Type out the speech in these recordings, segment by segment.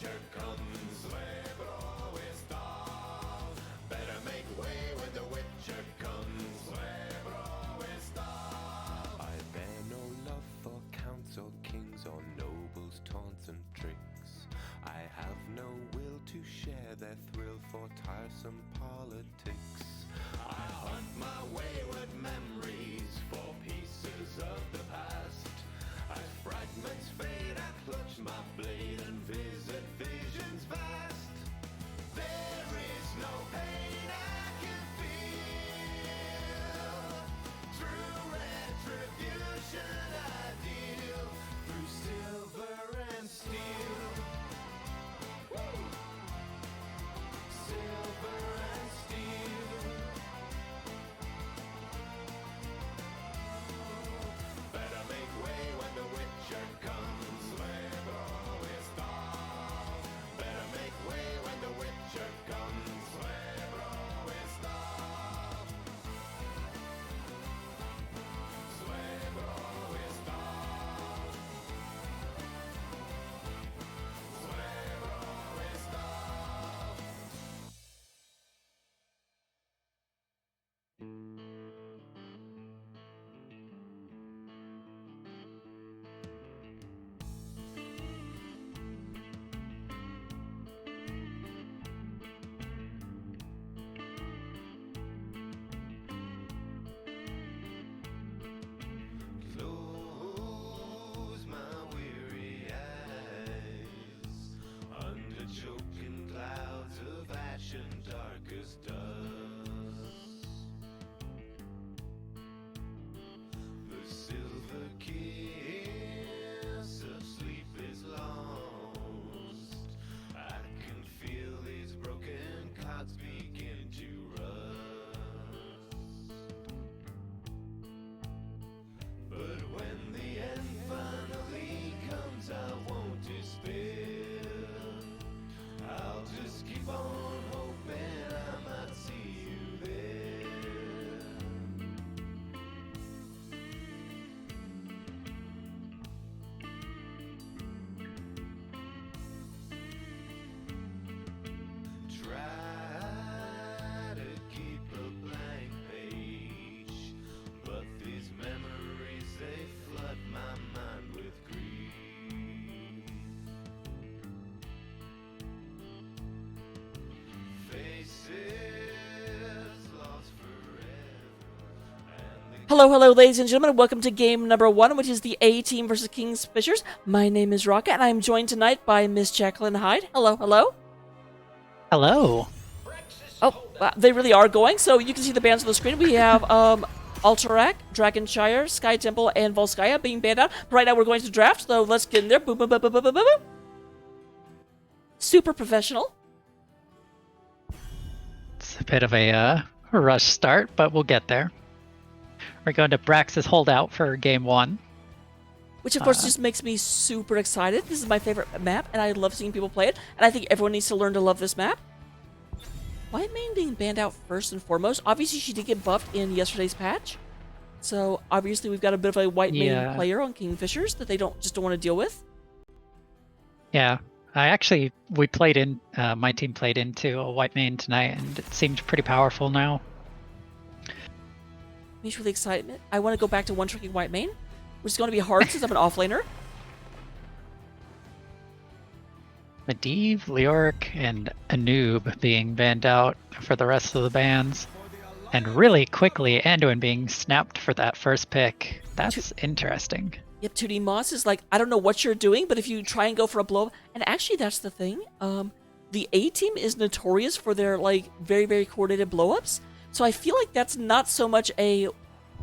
Witcher comes, lebro ist da. Better make way when the Witcher comes, lebro ist da. I bear no love for counts or kings or nobles' taunts and tricks. I have no will to share their thrill for tiresome politics. I hunt my wayward memories for pieces of the past. As fragments fade, I clutch my blade and visit visions vast. There is no pain I can feel. Through retribution I deal, through silver and steel. Woo! Silver and steel. Better make way when the Witcher comes, lebro ist da. Better make way when the Witcher comes, lebro ist da. Lebro ist da. Lebro ist da. Close my weary eyes under choking clouds of ash and darkest dust. The silver kiss of sleep is lost. I can feel these broken cogs begin to rust. But when the end finally comes, I won't despair. I'll just keep on hoping I might see you there. Try to keep a blank page, but these memories, they flood my mind with grief. Faces lost forever, and the Hello, ladies and gentlemen. Welcome to game number 1, which is the A team versus Kingfishers. My name is Rocket, and I'm joined tonight by Miss JacquelineHyde. Hello. Hello. Oh, wow, they really are going. So you can see the bands on the screen. We have Alterac, Dragonshire, Sky Temple, and Volskaya being banned out. Right now we're going to draft, so let's get in there. Boom, boom, boom, boom, boom, boom, boom, boom. Super professional. It's a bit of a rush start, but we'll get there. We're going to Brax's Holdout for game 1. Which, of course, just makes me super excited. This is my favorite map, and I love seeing people play it. And I think everyone needs to learn to love this map. White Mane being banned out first and foremost. Obviously, she did get buffed in yesterday's patch. So, obviously, we've got a bit of a White Mane player on Kingfishers that they just don't want to deal with. Yeah, we played in, my team played into a white main tonight, and it seemed pretty powerful now. Mutual excitement. I want to go back to one-tricking White Mane, which is going to be hard since I'm an offlaner. Medivh, Leoric, and Anub being banned out for the rest of the bans. And really quickly, Anduin being snapped for that first pick. That's interesting. Yep, 2D Moss is like, I don't know what you're doing, but if you try and go for a blow, and actually that's the thing. The A team is notorious for their very, very coordinated blow-ups. So I feel like that's not so much a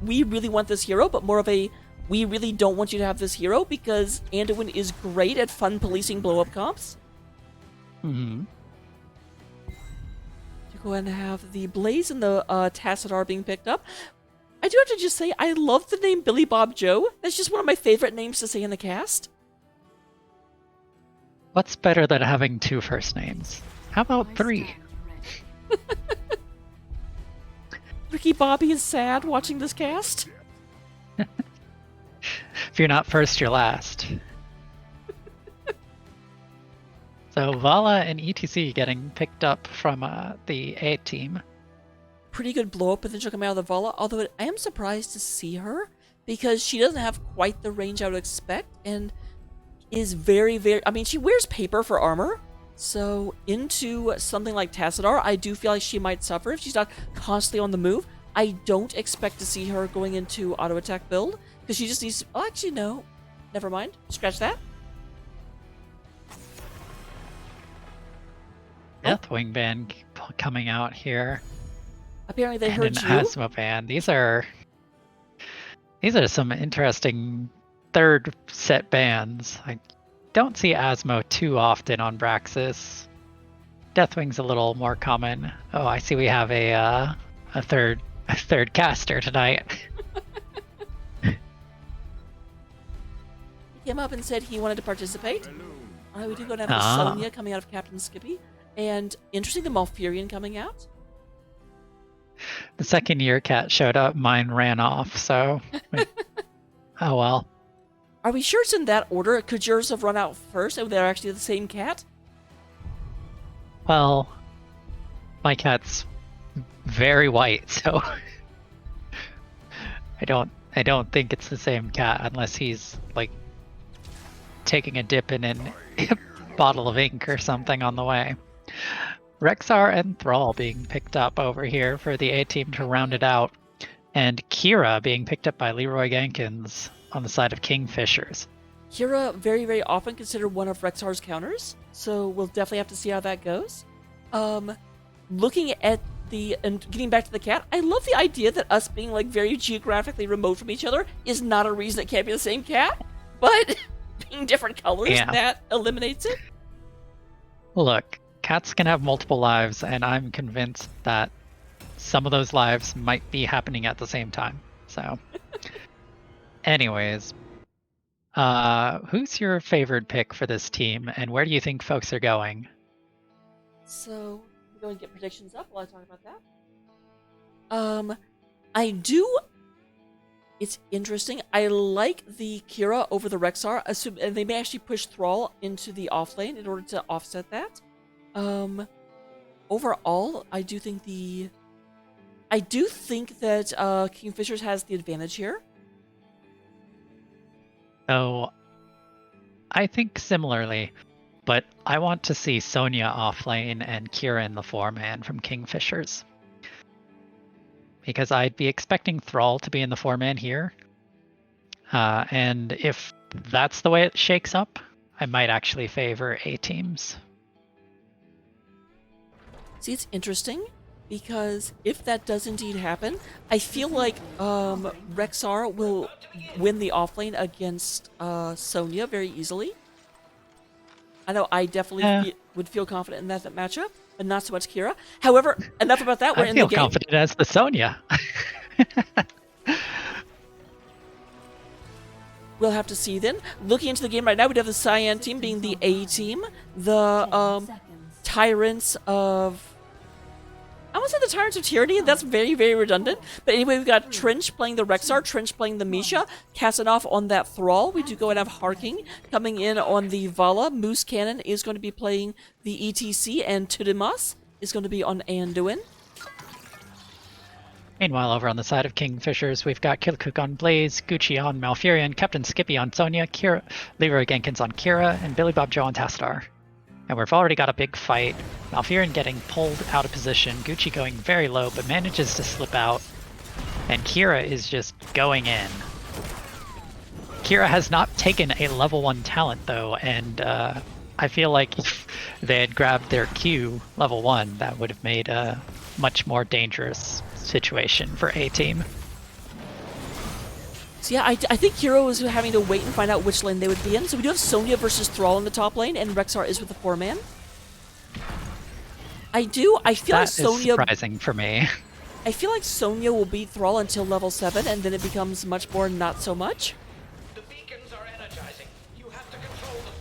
we really want this hero, but more of a we really don't want you to have this hero because Anduin is great at fun policing blow-up comps. Mm-hmm. You go ahead and have the Blaze and the Tassadar being picked up. I do have to just say, I love the name Billy Bob Joe. That's just one of my favorite names to say in the cast. What's better than having 2 first names? How about 3? Ricky Bobby is sad watching this cast. If you're not first, you're last. So Vala and ETC getting picked up from the A team. Pretty good blow up potential coming out of the Vala, although I am surprised to see her because she doesn't have quite the range I would expect and is very, very... I mean, she wears paper for armor, so into something like Tassadar, I do feel like she might suffer if she's not constantly on the move. I don't expect to see her going into auto attack build because she just needs... Oh, actually, no. Never mind. Scratch that. Deathwing band coming out here. Apparently they and heard an you. Asthma band. These are some interesting third set bands. I don't see Asmo too often on Braxis. Deathwing's a little more common. Oh, I see we have a third caster tonight. He came up and said he wanted to participate. We do go to have the Sonya coming out of Captain Skippy. And interesting, the Malfurion coming out. The second year cat showed up, mine ran off, so... oh well. Are we sure it's in that order? Could yours have run out first and they're actually the same cat? Well, my cat's very white, so... I don't think it's the same cat unless he's, like, taking a dip in a bottle of ink or something on the way. Rexar and Thrall being picked up over here for the A team to round it out, and Kira being picked up by Leroy Jenkins on the side of Kingfishers. Kira very, very often considered one of Rexar's counters, so we'll definitely have to see how that goes. Looking at and getting back to the cat, I love the idea that us being like very geographically remote from each other is not a reason it can't be the same cat, but being different colors, that eliminates it. Look, cats can have multiple lives, and I'm convinced that some of those lives might be happening at the same time. So, anyways, who's your favorite pick for this team, and where do you think folks are going? So, we're going to get predictions up while I talk about that. It's interesting. I like the Kira over the Rexar, and they may actually push Thrall into the off lane in order to offset that. Overall, I do think that Kingfishers has the advantage here. So, I think similarly, but I want to see Sonya off lane and Kira in the 4-man from Kingfishers. Because I'd be expecting Thrall to be in the 4-man here. And if that's the way it shakes up, I might actually favor A teams. See, it's interesting, because if that does indeed happen, I feel like Rexar will win the offlane against Sonya very easily. I know I definitely would feel confident in that matchup, but not so much Kira. However, enough about that. We're in the game. I feel confident as the Sonya. We'll have to see then. Looking into the game right now, we have the Cyan team being the A team. The Tyrants of... I want to say the Tyrants of Tyranny, and that's very, very redundant. But anyway, we've got Trench playing the Rexar, Trench playing the Misha, Kassanov on that Thrall. We do go and have Harking coming in on the Vala. Moose Cannon is going to be playing the ETC, and Tudimas is going to be on Anduin. Meanwhile, over on the side of Kingfishers, we've got Killcook on Blaze, Gucci on Malfurion, Captain Skippy on Sonya, Leroy Jenkins on Kira, and Billy Bob Joe on Tastar. And we've already got a big fight. Malfurion getting pulled out of position, Gucci going very low, but manages to slip out. And Kira is just going in. Kira has not taken a level 1 talent though, and I feel like if they had grabbed their Q level 1, that would have made a much more dangerous situation for A team. So yeah, I think Hero is having to wait and find out which lane they would be in. So we do have Sonya versus Thrall in the top lane, and Rexar is with the 4-man. I feel like Sonya... That is surprising for me. I feel like Sonya will beat Thrall until level 7, and then it becomes much more not so much. The beacons are energizing. You have to control them.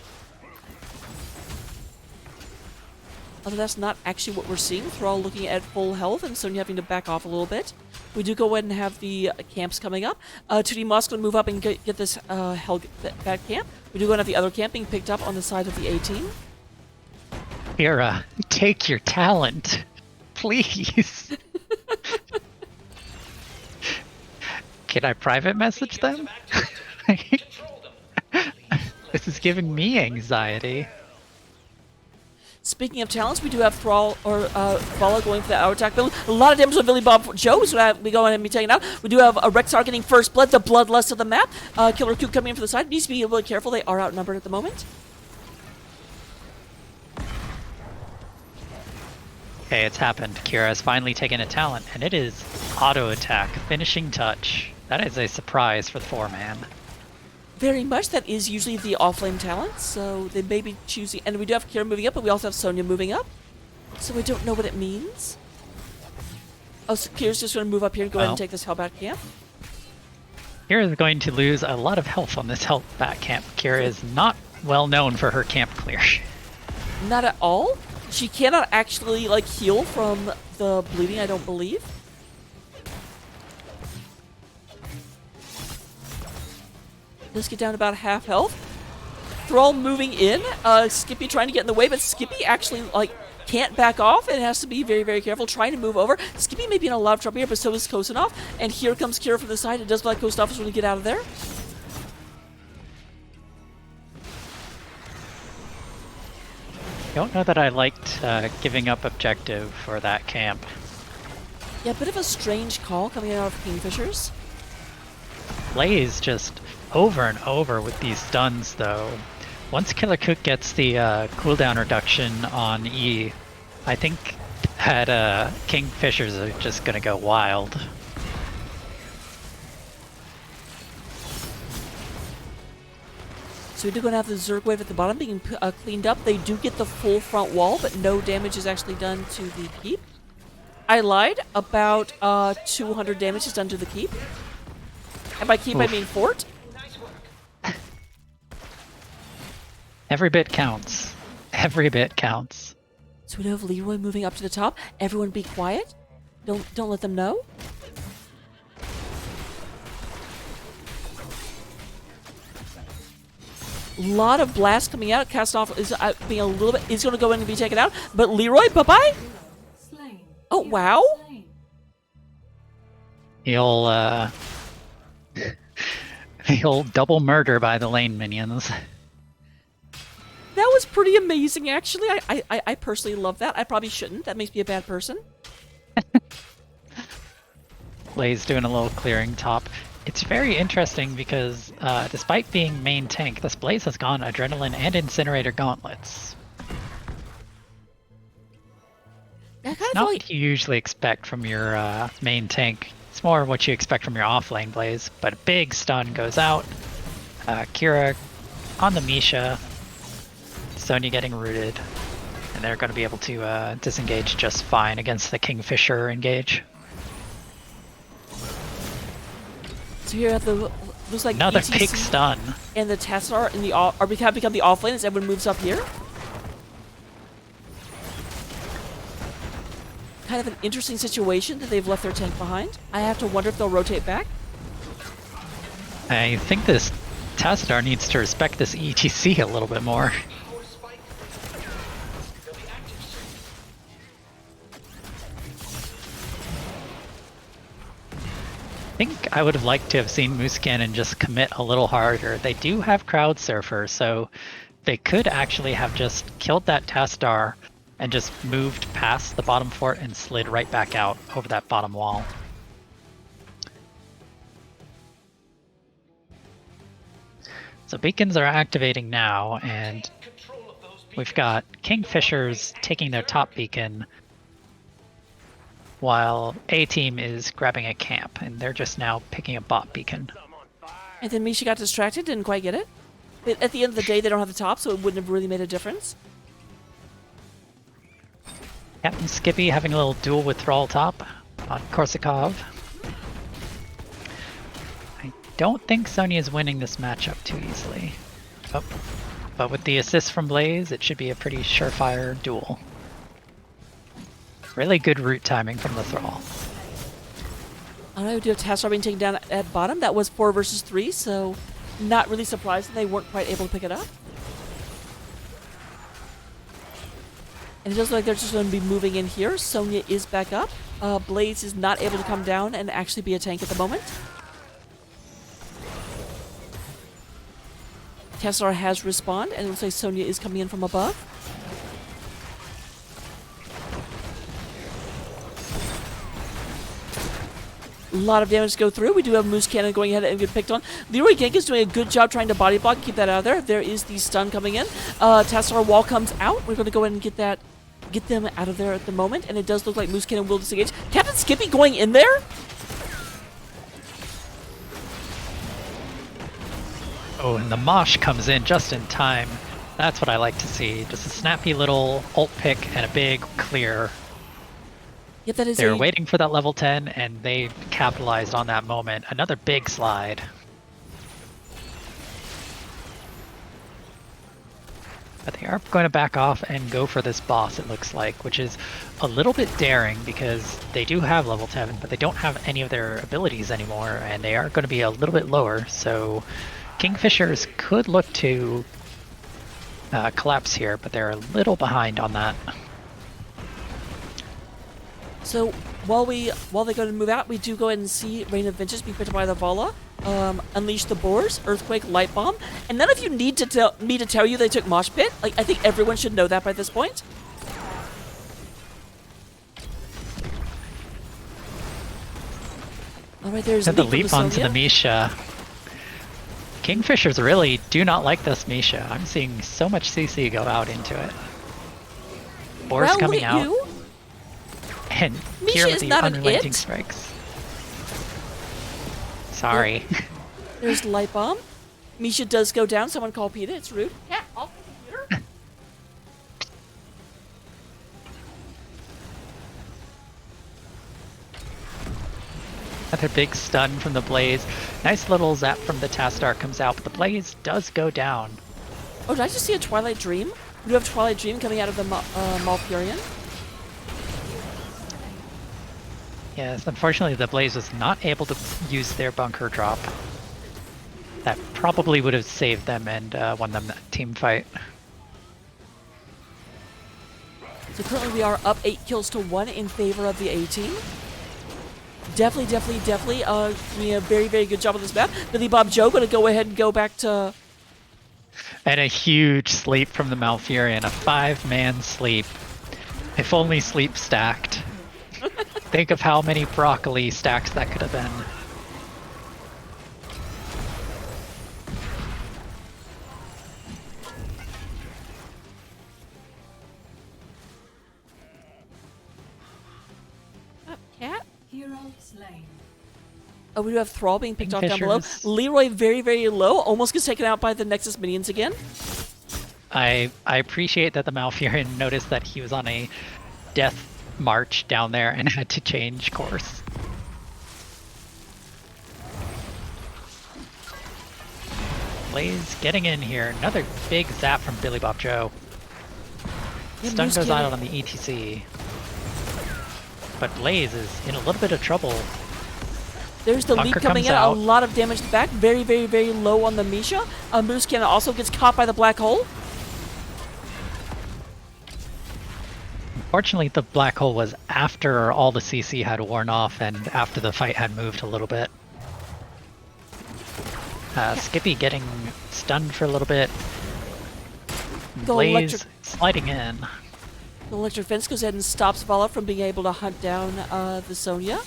Although that's not actually what we're seeing. Thrall looking at full health, and Sonya having to back off a little bit. We do go ahead and have the camps coming up. 2D Moss going to move up and get this that camp. We do go and have the other camp being picked up on the side of the A team. Kira, take your talent. Please. Can I private message them? Control them. This is giving me anxiety. Speaking of talents, we do have Thrall or Vala going for the auto attack build. A lot of damage on Billy Bob Joe, so we go ahead and be taken out. We do have a Rexar getting first blood, the bloodlust of the map. Killer Coop coming in from the side. Needs to be a little careful. They are outnumbered at the moment. Okay, it's happened. Kira has finally taken a talent, and it is auto attack, finishing touch. That is a surprise for the 4-man. Very much. That is usually the off-lane talent, so they may be choosing. And we do have Kira moving up, but we also have Sonya moving up. So we don't know what it means. Oh, so Kira's just going to move up here and go ahead and take this Hellbat camp. Kira is going to lose a lot of health on this Hellbat camp. Kira is not well known for her camp clear. Not at all. She cannot actually, like, heal from the bleeding, I don't believe. Let's get down to about half health. Thrall moving in. Skippy trying to get in the way, but Skippy actually, like, can't back off and has to be very, very careful trying to move over. Skippy may be in a lot of trouble here, but so is Kosanov. And here comes Kira from the side. It does look like Kosanov is going to get out of there. Don't know that I liked giving up objective for that camp. Yeah, a bit of a strange call coming out of Kingfishers. Blaze just over and over with these stuns, though. Once Killer Cook gets the cooldown reduction on E, I think that Kingfishers are just gonna go wild. So we do going to have the Zerg wave at the bottom being cleaned up. They do get the full front wall, but no damage is actually done to the keep. I lied. About 200 damage is done to the keep. And by keep, I mean fort. Nice work. Every bit counts. Every bit counts. So we do have Leroy moving up to the top. Everyone be quiet. Don't let them know. Lot of blast coming out. Cast off is being a little bit. Is going to go in and be taken out. But Leroy, bye bye. Oh wow. He'll he'll double murder by the lane minions. That was pretty amazing, actually. I personally love that. I probably shouldn't. That makes me a bad person. Blaze doing a little clearing top. It's very interesting because despite being main tank, this Blaze has gone Adrenaline and Incinerator Gauntlets. I kind of Not feel like what you usually expect from your main tank. It's more what you expect from your offlane Blaze. But a big stun goes out. Kira on the Misha. Sonya getting rooted. And they're going to be able to disengage just fine against the Kingfisher engage. so here at the looks like Another ETC big stun. and the Tesla in the are have become the offlane as everyone moves up here. Kind of an interesting situation that they've left their tank behind. I have to wonder if they'll rotate back. I think this Tassadar needs to respect this ETC a little bit more. Power spike. They'll be active soon. I think I would have liked to have seen Moose Cannon just commit a little harder. They do have Crowd Surfer, so they could actually have just killed that Tassadar and just moved past the bottom fort and slid right back out over that bottom wall. So beacons are activating now, and Take control of those beacons. we've got Kingfishers taking their top beacon, while A-Team is grabbing a camp, and they're just now picking a bot beacon. And then Misha got distracted, didn't quite get it. But at the end of the day, they don't have the top, so it wouldn't have really made a difference. Captain Skippy having a little duel with Thrall top on Korsakov. I don't think Sonya is winning this matchup too easily. Oh, but with the assist from Blaze, it should be a pretty surefire duel. Really good route timing from the Thrall. I don't know, we do have Tassar being taken down at bottom. That was 4 versus 3, so not really surprised that they weren't quite able to pick it up. And it does look like they're just going to be moving in here. Sonya is back up. Blaze is not able to come down and actually be a tank at the moment. Teslar has respawned, and it looks like Sonya is coming in from above. A lot of damage to go through. We do have Moose Cannon going ahead and get picked on. Leroy Genk is doing a good job trying to body block, keep that out of there. There is the stun coming in. Teslar wall comes out. We're going to go ahead and get them out of there at the moment, and it does look like Moose Cannon will disengage. Captain Skippy going in there? Oh, and the Mosh comes in just in time. That's what I like to see. Just a snappy little ult pick and a big clear. Yep, that is They were waiting for that level 10, and they capitalized on that moment. Another big slide. But they are going to back off and go for this boss, it looks like, which is a little bit daring because they do have level 10, but they don't have any of their abilities anymore, and they are going to be a little bit lower, so Kingfishers could look to collapse here, but they're a little behind on that. So while they go to move out, we do go ahead and see Reign of Vengeance be picked up by the Vala, Unleash the Boars, Earthquake, Light Bomb, and none of you need to me to tell you they took Mosh Pit. Like, I think everyone should know that by this point. All right, there's And the leap onto the Misha. Kingfishers really do not like this Misha. I'm seeing so much CC go out into it. Boars coming out. And Misha here is with the not an unrelenting it. strikes. Sorry. There's Light Bomb. Misha does go down. Someone call PETA. It's rude. Cat off the computer. Another big stun from the Blaze. Nice little zap from the Tastar comes out, but the Blaze does go down. Oh, did I just see a Twilight Dream? We do have Twilight Dream coming out of the Malfurion. Yes, unfortunately the Blaze was not able to use their bunker drop. That probably would have saved them and won them that team fight. So currently we are up 8 kills to 1 in favor of the A team. Definitely doing a very, very good job on this map. Billy Bob Joe going to go ahead and go back to... And a huge sleep from the Malfurion, a 5-man sleep. If only sleep stacked. Think of how many broccoli stacks that could have been. Cat? Hero slain. Oh, we do have Thrall being picked off down below. Kingfishers. Leroy very, very low. Almost gets taken out by the Nexus minions again. I appreciate that the Malfurion noticed that he was on a death march down there and had to change course. Blaze getting in here. Another big zap from Billy Bob Joe. Yeah, Stun Moose goes Cannon- out on the ETC. But Blaze is in a little bit of trouble. There's the Bunker leap coming comes in. out. A lot of damage back. Very, very, very low on the Misha. Moose Cannon also gets caught by the black hole. Fortunately, the black hole was after all the CC had worn off and after the fight had moved a little bit. Skippy getting stunned for a little bit. The Blaze electric- sliding in. The electric fence goes ahead and stops Vala from being able to hunt down the Sonya.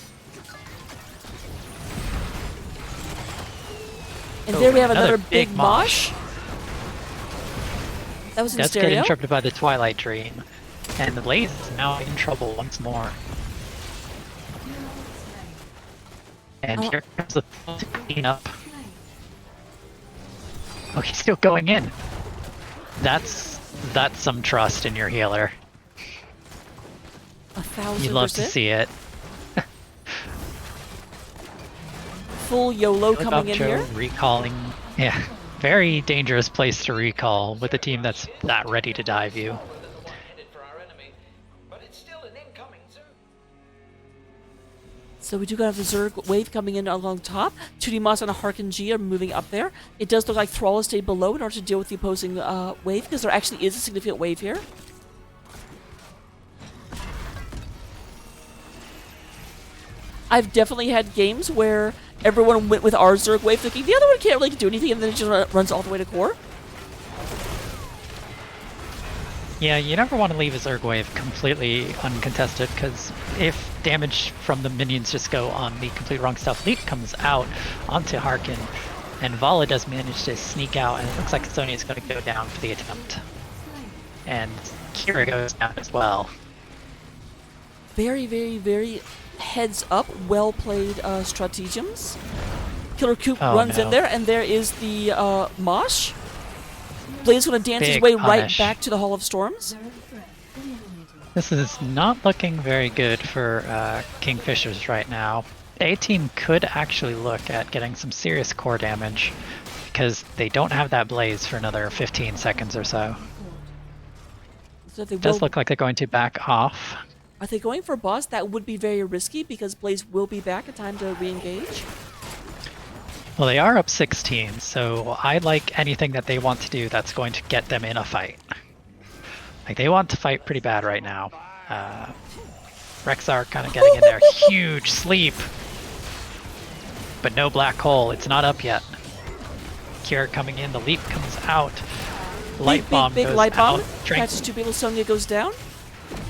And there we have another big mosh. That was in Does get stereo. interrupted by the Twilight Dream. And the Blaze is now in trouble once more. And Oh. here comes the cleanup. Oh, he's still going in. That's some trust in your healer. 1,000%. You love to see it. Full YOLO coming in Joe here. recalling. Yeah, very dangerous place to recall with a team that's that ready to dive you. Headed for our enemy, but it's still an incoming Zerg. So we do have the Zerg wave coming in along top. 2D Moss and a Harken G are moving up there. It does look like Thrall has stayed below in order to deal with the opposing wave, because there actually is a significant wave here. I've definitely had games where everyone went with our Zerg wave thinking the other one can't really do anything, and then it just runs all the way to core. Yeah, you never want to leave a Zerg wave completely uncontested, because if damage from the minions just go on the complete wrong stuff, Leap comes out onto Harkin, and Vala does manage to sneak out, and it looks like Sonya is going to go down for the attempt. And Kira goes down as well. Very, very, very heads up, well played stratagems. Killer Coop runs in there, and there is the Mosh. Blaze going to dance his way right back to the Hall of Storms. This is not looking very good for Kingfishers right now. A-team could actually look at getting some serious core damage because they don't have that Blaze for another 15 seconds or so. It does look like they're going to back off. Are they going for boss? That would be very risky because Blaze will be back in time to re-engage. Well, they are up 16, so I like anything that they want to do that's going to get them in a fight. Like, they want to fight pretty bad right now. Rexar kind of getting in there. Huge sleep. But no black hole. It's not up yet. Kira coming in. The leap comes out. Light bomb big goes light bomb. out. Catches two people. Sonya goes down.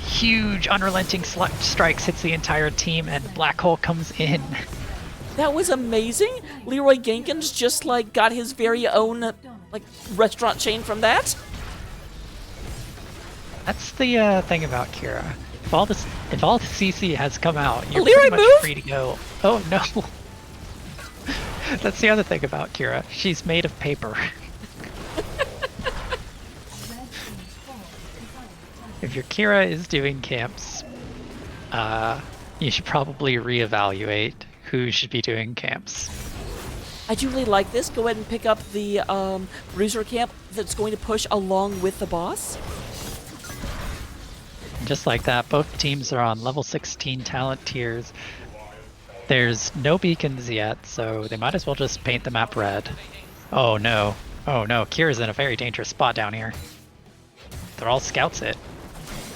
Huge unrelenting strikes hits the entire team, and black hole comes in. That was amazing. Leroy Jenkins just like got his very own like restaurant chain from that. That's the thing about Kira. If all the CC has come out, you're Leroy pretty much move? free to go. Oh no. That's the other thing about Kira. She's made of paper. If your Kira is doing camps, you should probably reevaluate who should be doing camps. I do really like this. Go ahead and pick up the Bruiser camp that's going to push along with the boss. Just like that, both teams are on level 16 talent tiers. There's no beacons yet, so they might as well just paint the map red. Oh no. Oh no, Kira's in a very dangerous spot down here. Thrall scouts it.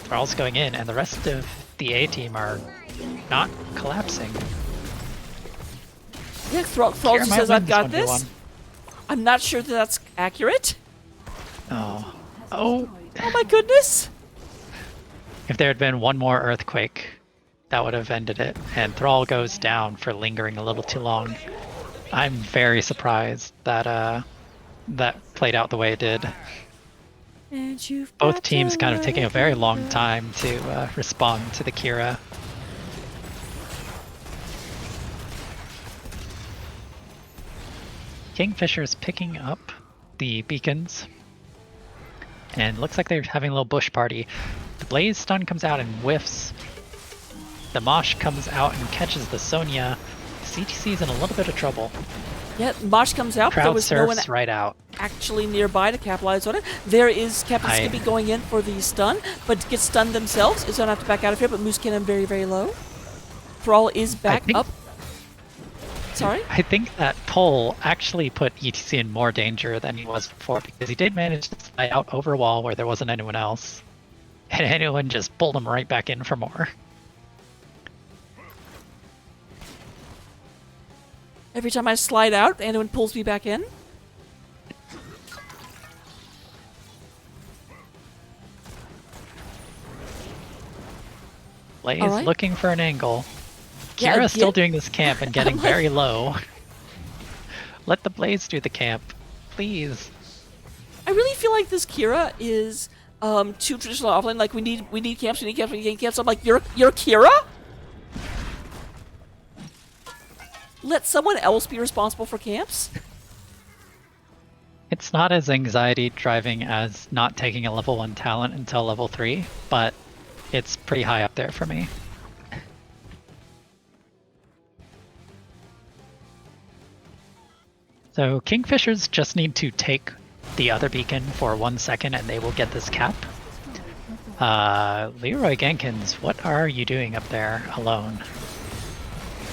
Thrall's going in, and the rest of the A team are not collapsing. Yeah, Thrall just says, I've got this. I'm not sure that that's accurate. Oh. Oh. Oh my goodness. If there had been one more earthquake, that would have ended it. And Thrall goes down for lingering a little too long. I'm very surprised that that played out the way it did. Both teams kind of taking a very long time to respond to the Kira. Kingfishers picking up the beacons. And looks like they're having a little bush party. The Blaze stun comes out and whiffs. The Mosh comes out and catches the Sonya. CTC's in a little bit of trouble. Yeah, Mosh comes out, but there was no one right out. actually nearby to capitalize on it. There is Captain Skippy going in for the stun, but gets stunned themselves. Is going to have to back out of here, but Moose Cannon very, very low. Thrall is back up. Sorry? I think that pull actually put ETC in more danger than he was before, because he did manage to slide out over a wall where there wasn't anyone else. And anyone just pulled him right back in for more. Every time I slide out, anyone pulls me back in. Blaze looking for an angle. Yeah, Kira's still doing this camp and getting very low. Let the Blaze do the camp, please. I really feel like this Kira is too traditional offline. Like we need camps, we need camps, we need camps. I'm like, you're Kira? Let someone else be responsible for camps? It's not as anxiety driving as not taking a level 1 talent until level 3, but it's pretty high up there for me. So Kingfishers just need to take the other beacon for 1 second and they will get this cap. Leroy Jenkins, what are you doing up there alone?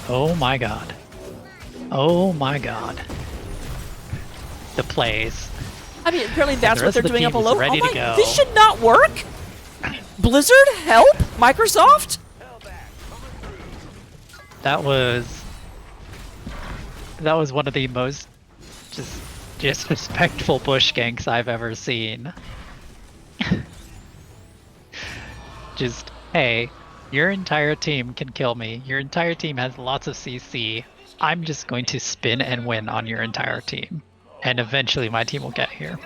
Oh my god. Oh my god. The plays. I mean, apparently that's what they're doing up below. Ready oh to go. This should not work! Blizzard, help! Microsoft? That was one of the most just disrespectful bush ganks I've ever seen. Just, hey, your entire team can kill me. Your entire team has lots of CC. I'm just going to spin and win on your entire team. And eventually my team will get here.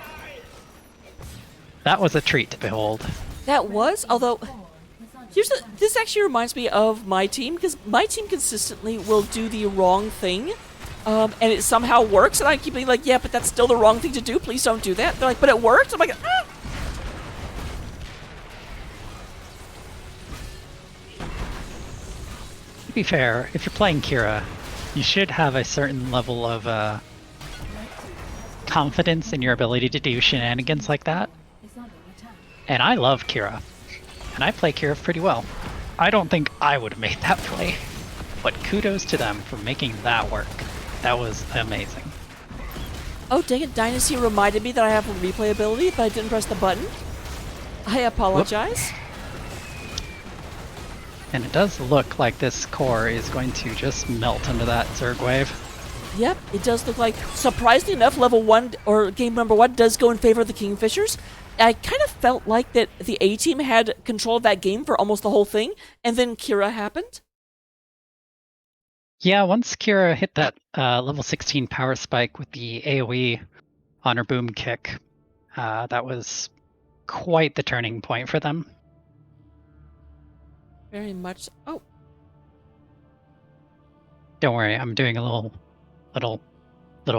That was a treat to behold. That was, although this actually reminds me of my team, because my team consistently will do the wrong thing, and it somehow works, and I keep being like, yeah, but that's still the wrong thing to do, please don't do that. They're like, but it worked? I'm like, ah! To be fair, if you're playing Kira, you should have a certain level of confidence in your ability to do shenanigans like that. And I love Kira. And I play Kira pretty well. I don't think I would have made that play. But kudos to them for making that work. That was amazing. Oh, dang it, Dynasty reminded me that I have a replay ability, but I didn't press the button. I apologize. Whoop. And it does look like this core is going to just melt under that Zerg wave. Yep, it does look like, surprisingly enough, level 1, or game number 1, does go in favor of the Kingfishers. I kind of felt like that the A-team had control of that game for almost the whole thing, and then Kira happened. Yeah, once Kira hit that level 16 power spike with the AoE on her boom kick, that was quite the turning point for them. Very much. Oh. Don't worry, I'm doing a little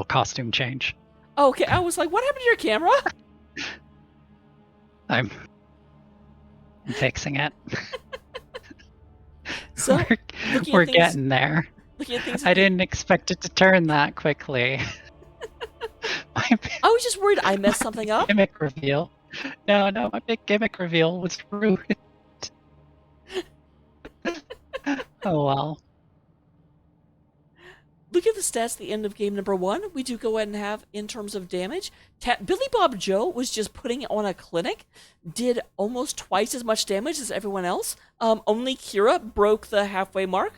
costume change. Okay, I was like, what happened to your camera? I'm fixing it. So, we're getting there. Looking at things. I didn't expect it to turn that quickly. I was just worried I messed something up. Gimmick reveal. No, my big gimmick reveal was ruined. Oh well. Look at the stats at the end of game number 1. We do go ahead and have, in terms of damage, Billy Bob Joe was just putting on a clinic, did almost twice as much damage as everyone else. Only Kira broke the halfway mark.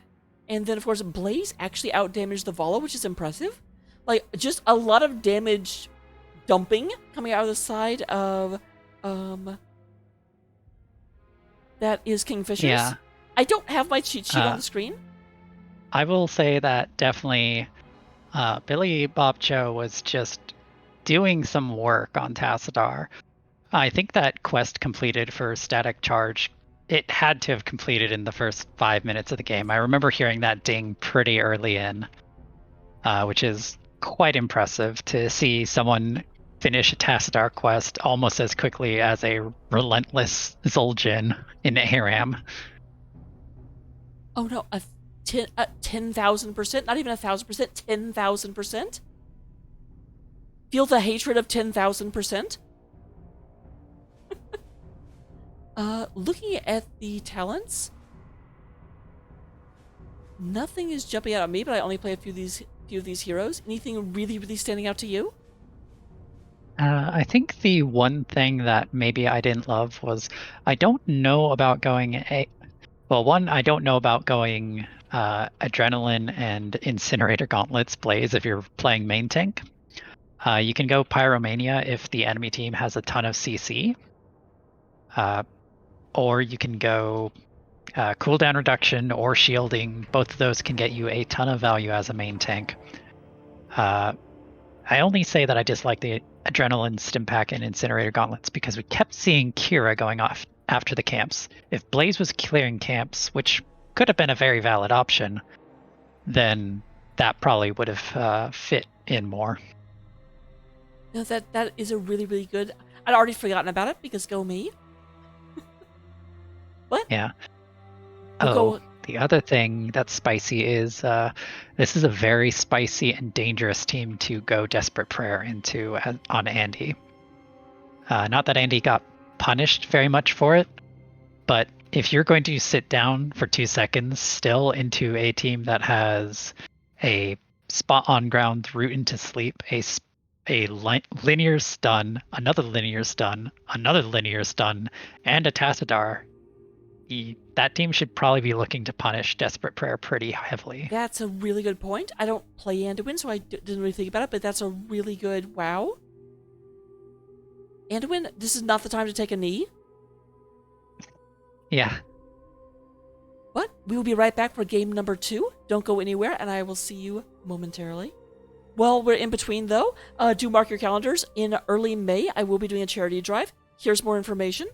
And then, of course, Blaze actually outdamaged the Vala, which is impressive. Like, just a lot of damage dumping coming out of the side of, that is Kingfishers. Yeah. I don't have my cheat sheet on the screen. I will say that definitely Billy Bob Joe was just doing some work on Tassadar. I think that quest completed for Static Charge, it had to have completed in the first 5 minutes of the game. I remember hearing that ding pretty early in, which is quite impressive to see someone finish a Tassadar quest almost as quickly as a relentless Zul'jin in ARAM. Oh no, 10,000%, not even 1,000%, 10,000%. Feel the hatred of 10,000%. Looking at the talents, nothing is jumping out at me, but I only play a few of these heroes. Anything really standing out to you? I think the one thing that maybe I didn't love was I don't know about going I don't know about going Adrenaline and Incinerator Gauntlets Blaze if you're playing main tank. You can go Pyromania if the enemy team has a ton of CC. Or you can go cooldown reduction or shielding. Both of those can get you a ton of value as a main tank. I only say that I dislike the Adrenaline, Stimpak, and Incinerator Gauntlets because we kept seeing Kira going off after the camps. If Blaze was clearing camps, which could have been a very valid option, then that probably would have fit in more. No, that is a really good. I'd already forgotten about it because go me. What? Yeah. Go. The other thing that's spicy is this is a very spicy and dangerous team to go Desperate Prayer into on Andy. Not that Andy got punished very much for it, but if you're going to sit down for 2 seconds still into a team that has a spot on ground root into sleep, a linear stun, another linear stun, another linear stun, and a Tassadar, that team should probably be looking to punish Desperate Prayer pretty heavily. That's a really good point. I don't play Anduin, so I didn't really think about it, but that's a really good wow. Anduin, this is not the time to take a knee. Yeah. But we will be right back for game number 2. Don't go anywhere, and I will see you momentarily. While we're in between, though, do mark your calendars. In early May, I will be doing a charity drive. Here's more information.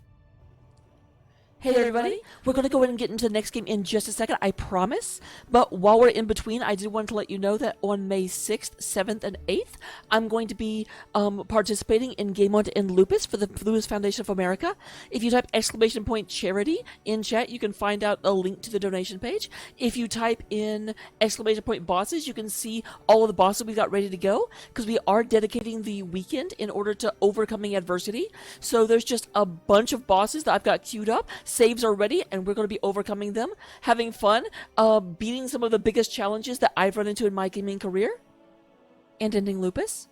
Hey everybody, we're going to go ahead and get into the next game in just a second, I promise. But while we're in between, I did want to let you know that on May 6th, 7th, and 8th, I'm going to be participating in Game On to End Lupus for the Lupus Foundation of America. If you type !charity in chat, you can find out a link to the donation page. If you type in !bosses, you can see all of the bosses we got ready to go, because we are dedicating the weekend in order to overcoming adversity. So there's just a bunch of bosses that I've got queued up. Saves are ready, and we're going to be overcoming them, having fun, beating some of the biggest challenges that I've run into in my gaming career, and ending lupus.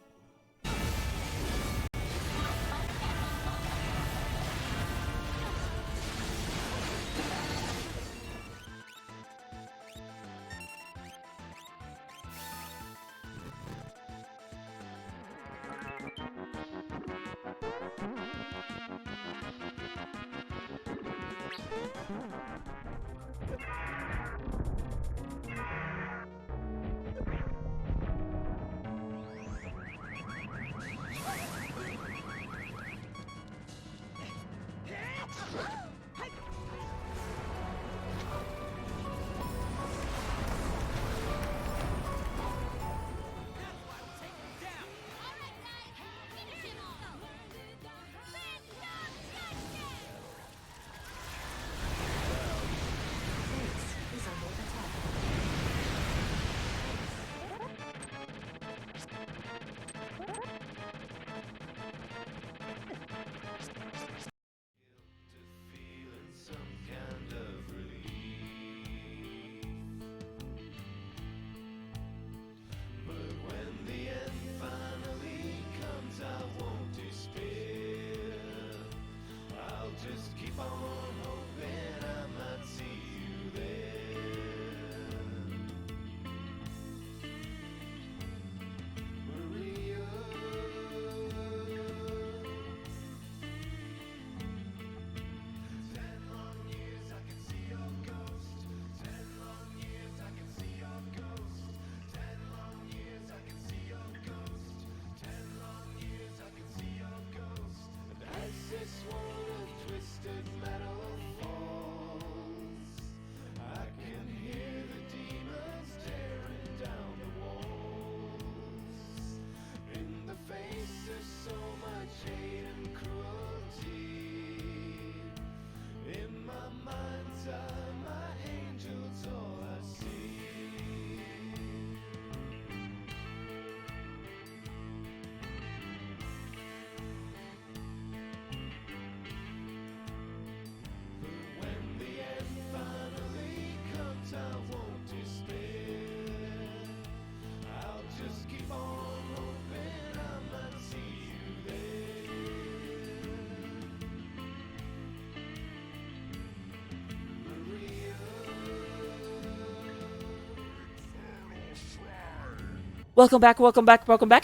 Welcome back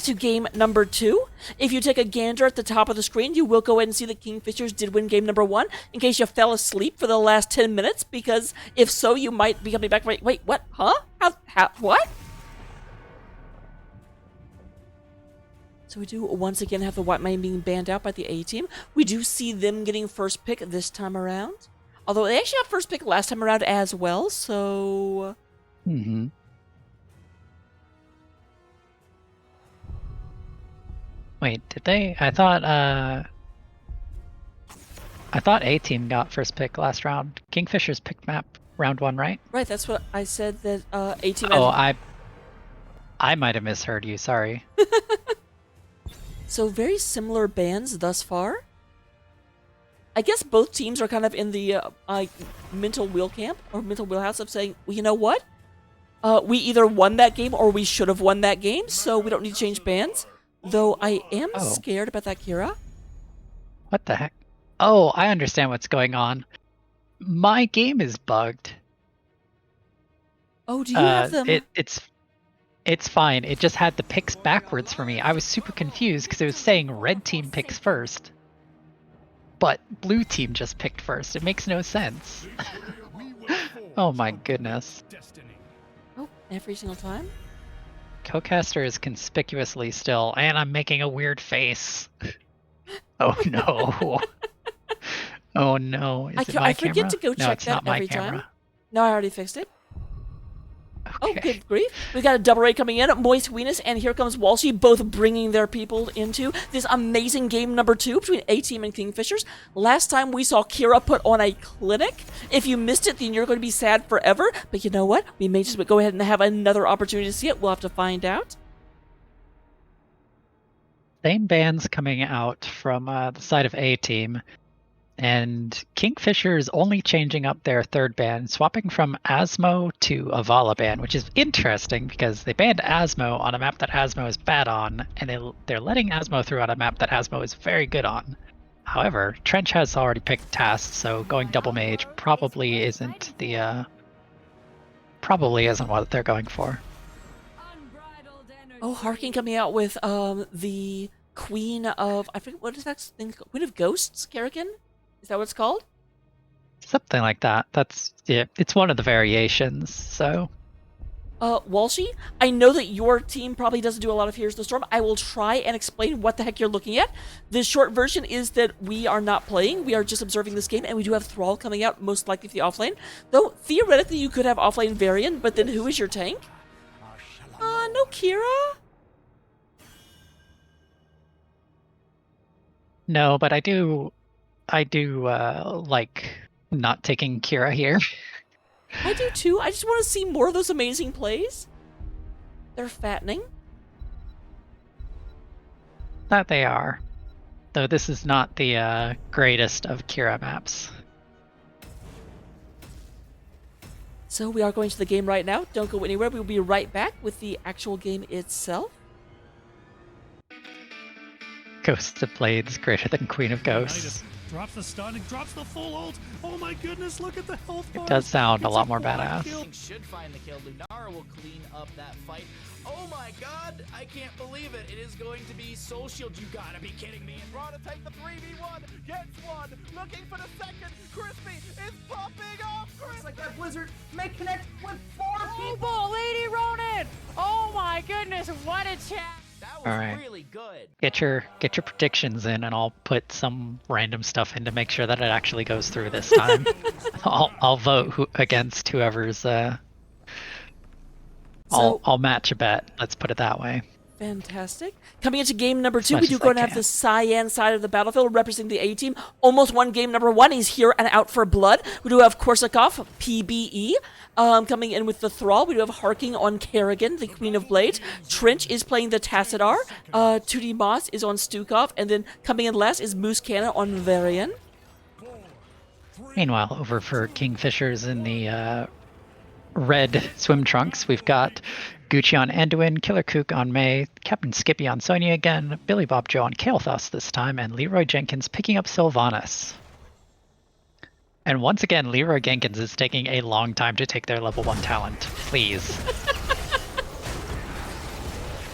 to game number 2. If you take a gander at the top of the screen, you will go ahead and see that Kingfishers did win game number 1, in case you fell asleep for the last 10 minutes, because if so, you might be coming back. Wait, what? Huh? How, what? So we do once again have the White Mane being banned out by the A team. We do see them getting first pick this time around. Although they actually got first pick last time around as well, so... Mm-hmm. Wait, did they? I thought A team got first pick last round. Kingfishers picked map round 1, right? Right, that's what I said, that A team... Oh, I might have misheard you, sorry. So very similar bans thus far. I guess both teams are kind of in the mental wheel camp, or mental wheelhouse of saying, well, you know what? We either won that game or we should have won that game, so we don't need to change bans. Though I am scared about that Kira. What the heck? Oh, I understand what's going on. My game is bugged. Oh, do you have them? It's fine. It just had the picks backwards for me. I was super confused because it was saying red team picks first, but blue team just picked first. It makes no sense. Oh my goodness. Oh, every single time? Cocaster is conspicuously still, and I'm making a weird face. Oh no. Oh no. Is it my I forget camera? to go No, check it's that not my every camera. time. No, I already fixed it. Oh, Okay. good grief. We've got a double raid coming in. Moist Weenus and here comes Walshy, both bringing their people into this amazing game number 2 between A-Team and Kingfishers. Last time we saw Kira put on a clinic. If you missed it, then you're going to be sad forever. But you know what? We may just go ahead and have another opportunity to see it. We'll have to find out. Same bands coming out from the side of A-Team. And Kingfisher is only changing up their third ban, swapping from Asmo to Avala ban, which is interesting because they banned Asmo on a map that Asmo is bad on, and they're letting Asmo through on a map that Asmo is very good on. However, Trench has already picked Task, so going double mage probably isn't what they're going for. Oh, Harking coming out with the Queen of, I forget, what is that thing? Queen of Ghosts, Kerrigan? Is that what it's called? Something like that. It's one of the variations, so. Walshy, I know that your team probably doesn't do a lot of Here's the Storm. I will try and explain what the heck you're looking at. The short version is that we are not playing. We are just observing this game, and we do have Thrall coming out, most likely for the offlane. Though, theoretically, you could have offlane Varian, but then who is your tank? No Kira? No, but I do like not taking Kira here. I do too. I just want to see more of those amazing plays. They're fattening. That they are. Though this is not the greatest of Kira maps. So we are going to the game right now. Don't go anywhere. We'll be right back with the actual game itself. Ghost of Blades greater than Queen of Ghosts. Drops the stun and drops the full ult. Oh my goodness, look at the health bar. It does sound a It's lot more quad badass. kill. Should find the kill. Lunara will clean up that fight. Oh my god, I can't believe it. It is going to be Soul Shield. You gotta be kidding me. And Raw to take the 3v1. Gets one. Looking for the second. Crispy is popping off. Crispy. Like that Blizzard may connect with 4 people. Oh, Lady Ronin! Oh my goodness, what a chat! That was All right. really good. Get your predictions in, and I'll put some random stuff in to make sure that it actually goes through this time. I'll vote against whoever's. I'll match a bet. Let's put it that way. Fantastic. Coming into game number 2, much we do as go I and have can. the Cyan side of the battlefield representing the A-Team. Almost won game number 1. He's here and out for blood. We do have Korsakov, PBE, coming in with the Thrall. We do have Harking on Kerrigan, the Queen of Blades. Trench is playing the Tassadar. 2D Moss is on Stukov. And then coming in last is Moose Cannon on Varian. Meanwhile, over for Kingfishers in the red swim trunks, we've got Gucci on Anduin, Killer Kook on May, Captain Skippy on Sonya again, Billy Bob Joe on Kael'thas this time, and Leroy Jenkins picking up Sylvanas. And once again, Leroy Jenkins is taking a long time to take their level 1 talent. Please.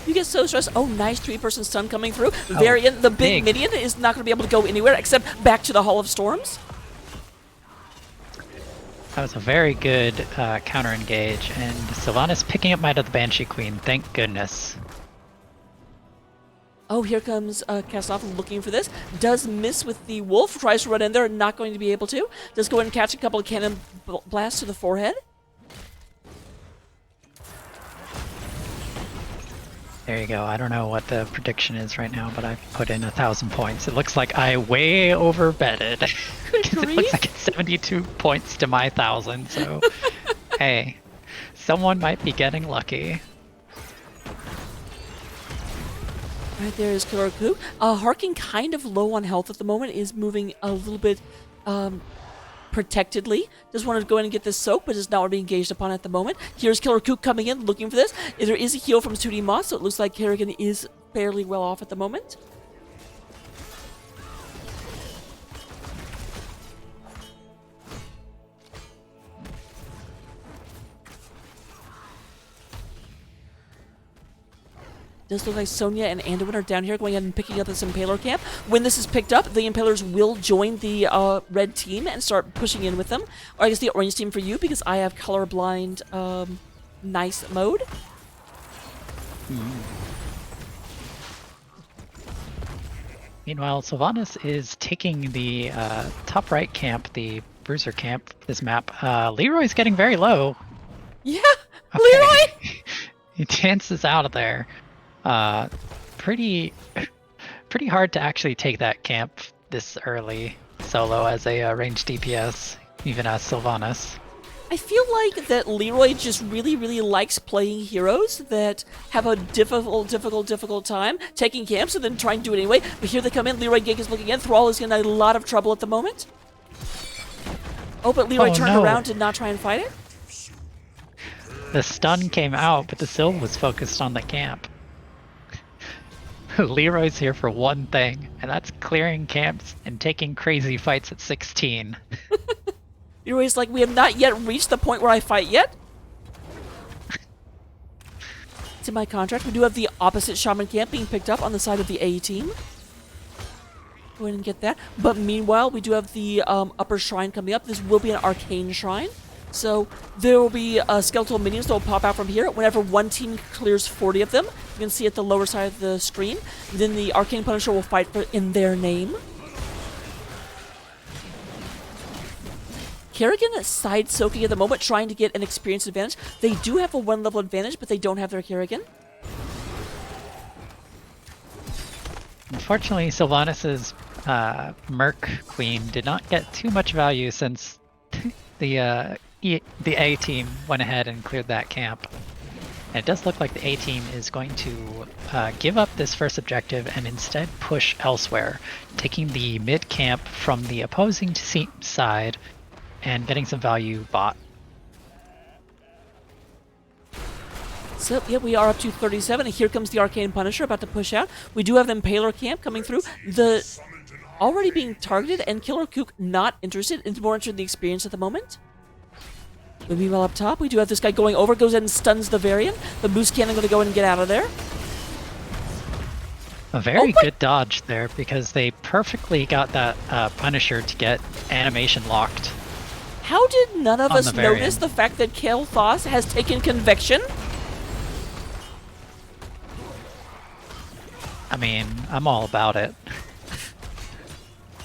You get so stressed. Oh, nice 3-person stun coming through. Varian, the big minion, is not going to be able to go anywhere except back to the Hall of Storms. That was a very good counter engage, and Sylvanas picking up Might of the Banshee Queen, thank goodness. Oh, here comes Kastoff looking for this. Does miss with the Wolf, tries to run in there, not going to be able to. Does go in and catch a couple of cannon blasts to the forehead. There you go. I don't know what the prediction is right now, but I put in 1,000 points. It looks like I way overbetted. It looks like it's 72 points to my 1,000, so hey, someone might be getting lucky. Right there is Killer Kook. Harking kind of low on health at the moment, is moving a little bit protectedly. Just wanted to go in and get this soak, but is not being engaged upon at the moment. Here's Killer Kook coming in, looking for this. There is a heal from 2D Moss, so it looks like Kerrigan is fairly well off at the moment. does look like Sonya and Anduin are down here going ahead and picking up this Impaler camp. When this is picked up, the Impalers will join the red team and start pushing in with them. Or I guess the orange team for you, because I have colorblind nice mode. Meanwhile, Sylvanas is taking the top right camp, the bruiser camp, this map. Leroy's getting very low. Yeah, Okay. Leroy! He dances out of there. Pretty hard to actually take that camp this early solo as a ranged DPS, even as Sylvanas. I feel like that Leroy just really, really likes playing heroes that have a difficult time taking camps and then trying to do it anyway. But here they come in. Leroy Gig is looking in. Thrall is in a lot of trouble at the moment. Oh, but Leroy turned around and not try and fight it. The stun came out, but the Syl was focused on the camp. Leroy's here for one thing, and that's clearing camps and taking crazy fights at 16. Leroy's like, we have not yet reached the point where I fight yet. It's in my contract. We do have the opposite Shaman camp being picked up on the side of the A team. Go ahead and get that. But meanwhile, we do have the upper shrine coming up. This will be an arcane shrine. So there will be skeletal minions that will pop out from here. Whenever one team clears 40 of them, you can see at the lower side of the screen. Then the Arcane Punisher will fight in their name. Kerrigan side soaking at the moment, trying to get an experience advantage. They do have a 1 level advantage, but they don't have their Kerrigan. Unfortunately, Sylvanas' Merc Queen did not get too much value since the A team went ahead and cleared that camp. And it does look like the A team is going to give up this first objective and instead push elsewhere, taking the mid camp from the opposing side and getting some value bot. So, yeah, we are up to 37, and here comes the Arcane Punisher about to push out. We do have the Impaler camp coming through. The already being targeted, and Killer Kook not interested. It's more interested in the experience at the moment. But meanwhile up top, we do have this guy going over, goes in and stuns the Varian. The Moose Cannon going to go in and get out of there. A very good dodge there, because they perfectly got that Punisher to get animation locked. How did none of us Varian. notice the fact that Kael Thos has taken Convection? I mean, I'm all about it.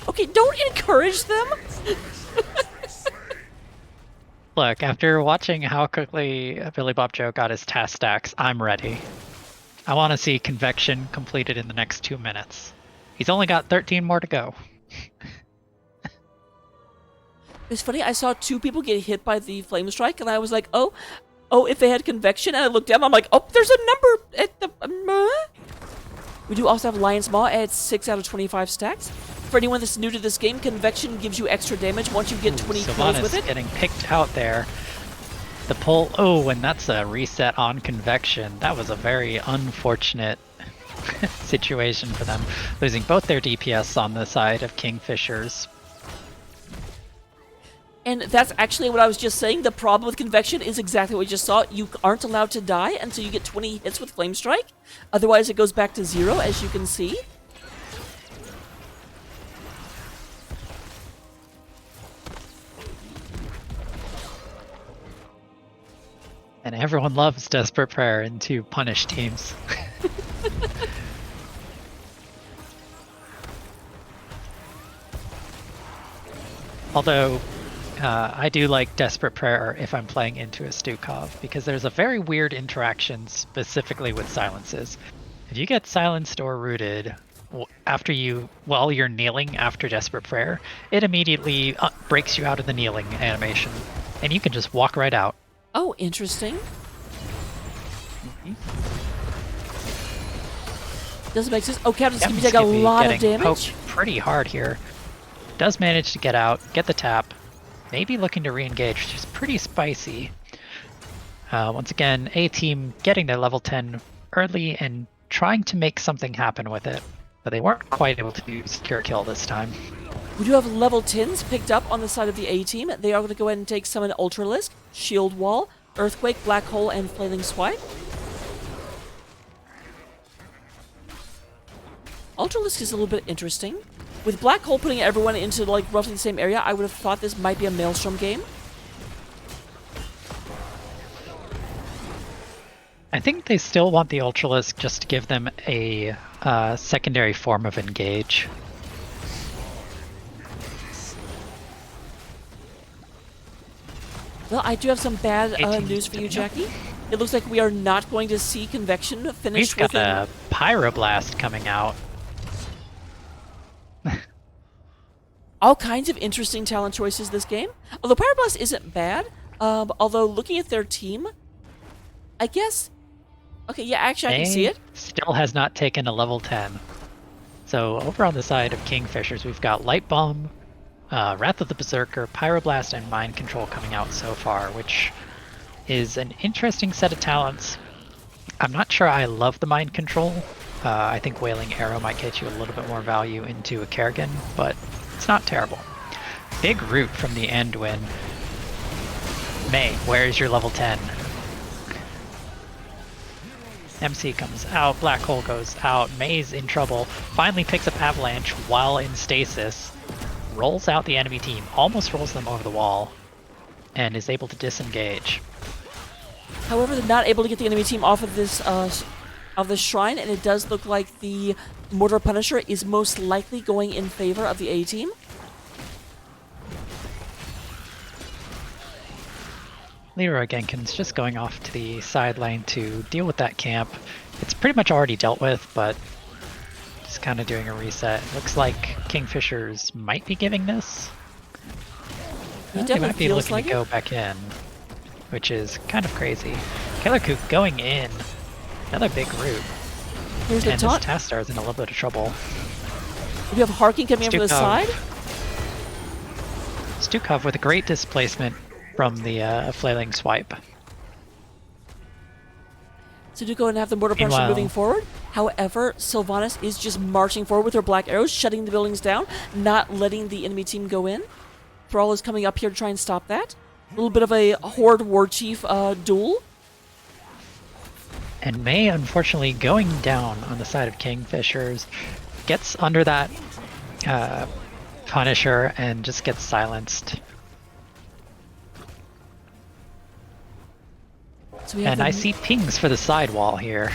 Okay, don't encourage them. Look, after watching how quickly Billy Bob Joe got his task stacks, I'm ready. I want to see Convection completed in the next 2 minutes. He's only got 13 more to go. It's funny, I saw 2 people get hit by the Flame Strike, and I was like, oh, if they had Convection, and I looked down, I'm like, oh, there's a number at the... We do also have Lion's Maw at 6 out of 25 stacks. For anyone that's new to this game, Convection gives you extra damage once you get 20 kills with it. Getting picked out there. The pull, and that's a reset on Convection. That was a very unfortunate situation for them, losing both their DPS on the side of Kingfishers. And that's actually what I was just saying. The problem with Convection is exactly what we just saw. You aren't allowed to die until you get 20 hits with Flame Strike. Otherwise, it goes back to 0, as you can see. And everyone loves Desperate Prayer into punish teams. Although, I do like Desperate Prayer if I'm playing into a Stukov, because there's a very weird interaction specifically with silences. If you get silenced or rooted while you're kneeling after Desperate Prayer, it immediately breaks you out of the kneeling animation, and you can just walk right out. Oh, interesting. Doesn't make sense. Oh, Captain Skippy take a lot of damage. Poked pretty hard here. Does manage to get out, get the tap. Maybe looking to re-engage, which is pretty spicy. Once again, A-team getting their level 10 early and trying to make something happen with it. But they weren't quite able to secure a kill this time. We do have level 10s picked up on the side of the A-team. They are going to go ahead and take Summon Ultralisk, Shield Wall, Earthquake, Black Hole, and Flailing Swipe. Ultralisk is a little bit interesting. With Black Hole putting everyone into like roughly the same area, I would have thought this might be a Maelstrom game. I think they still want the Ultralisk just to give them a secondary form of engage. Well, I do have some bad news for you, Jackie. It looks like we are not going to see Convection finish We've got within... a Pyroblast coming out. all kinds of interesting talent choices this game. Although Pyroblast isn't bad, although looking at their team, I guess... Okay, yeah, actually, I can see it. Still has not taken a level 10. So over on the side of Kingfishers, we've got Light Bomb, Wrath of the Berserker, Pyroblast, and Mind Control coming out so far, which is an interesting set of talents. I'm not sure I love the Mind Control. I think Wailing Arrow might get you a little bit more value into a Kerrigan, but it's not terrible. Big Root from the Anduin. May, where is your level 10? MC comes out, Black Hole goes out, May's in trouble, finally picks up Avalanche while in stasis, rolls out the enemy team, almost rolls them over the wall, and is able to disengage. However, they're not able to get the enemy team off of this shrine, and it does look like the Mortar Punisher is most likely going in favor of the A team. Leroy Jenkins just going off to the side lane to deal with that camp. It's pretty much already dealt with, but just kind of doing a reset. Looks like Kingfishers might be giving this. They might be looking to go back in, which is kind of crazy. Killer Kook going in. Another big root. Here's the and taunt. this Tastar's in a little bit of trouble. We have Harking coming in from the side. Stukov with a great displacement from the flailing swipe. So do go and have the Mortar Punisher moving forward. However, Sylvanas is just marching forward with her black arrows, shutting the buildings down, not letting the enemy team go in. Thrall is coming up here to try and stop that. A little bit of a Horde War Chief duel. And May, unfortunately, going down on the side of Kingfishers, gets under that Punisher and just gets silenced. So and I see pings for the sidewall here.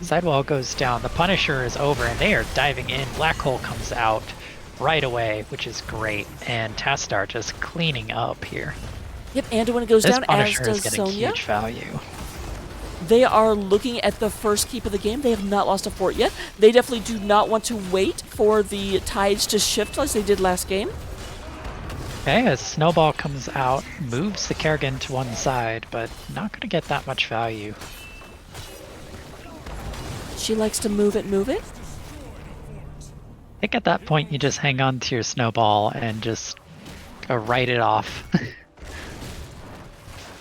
Sidewall goes down, the Punisher is over, and they are diving in. Black Hole comes out right away, which is great, and Tastar just cleaning up here. Yep, Anduin goes down, as Punisher does is getting Sonya. huge value. They are looking at the first keep of the game. They have not lost a fort yet. They definitely do not want to wait for the tides to shift as they did last game. Okay, as Snowball comes out, moves the Kerrigan to one side, but not going to get that much value. She likes to move it, move it. I think at that point you just hang on to your Snowball and just write it off.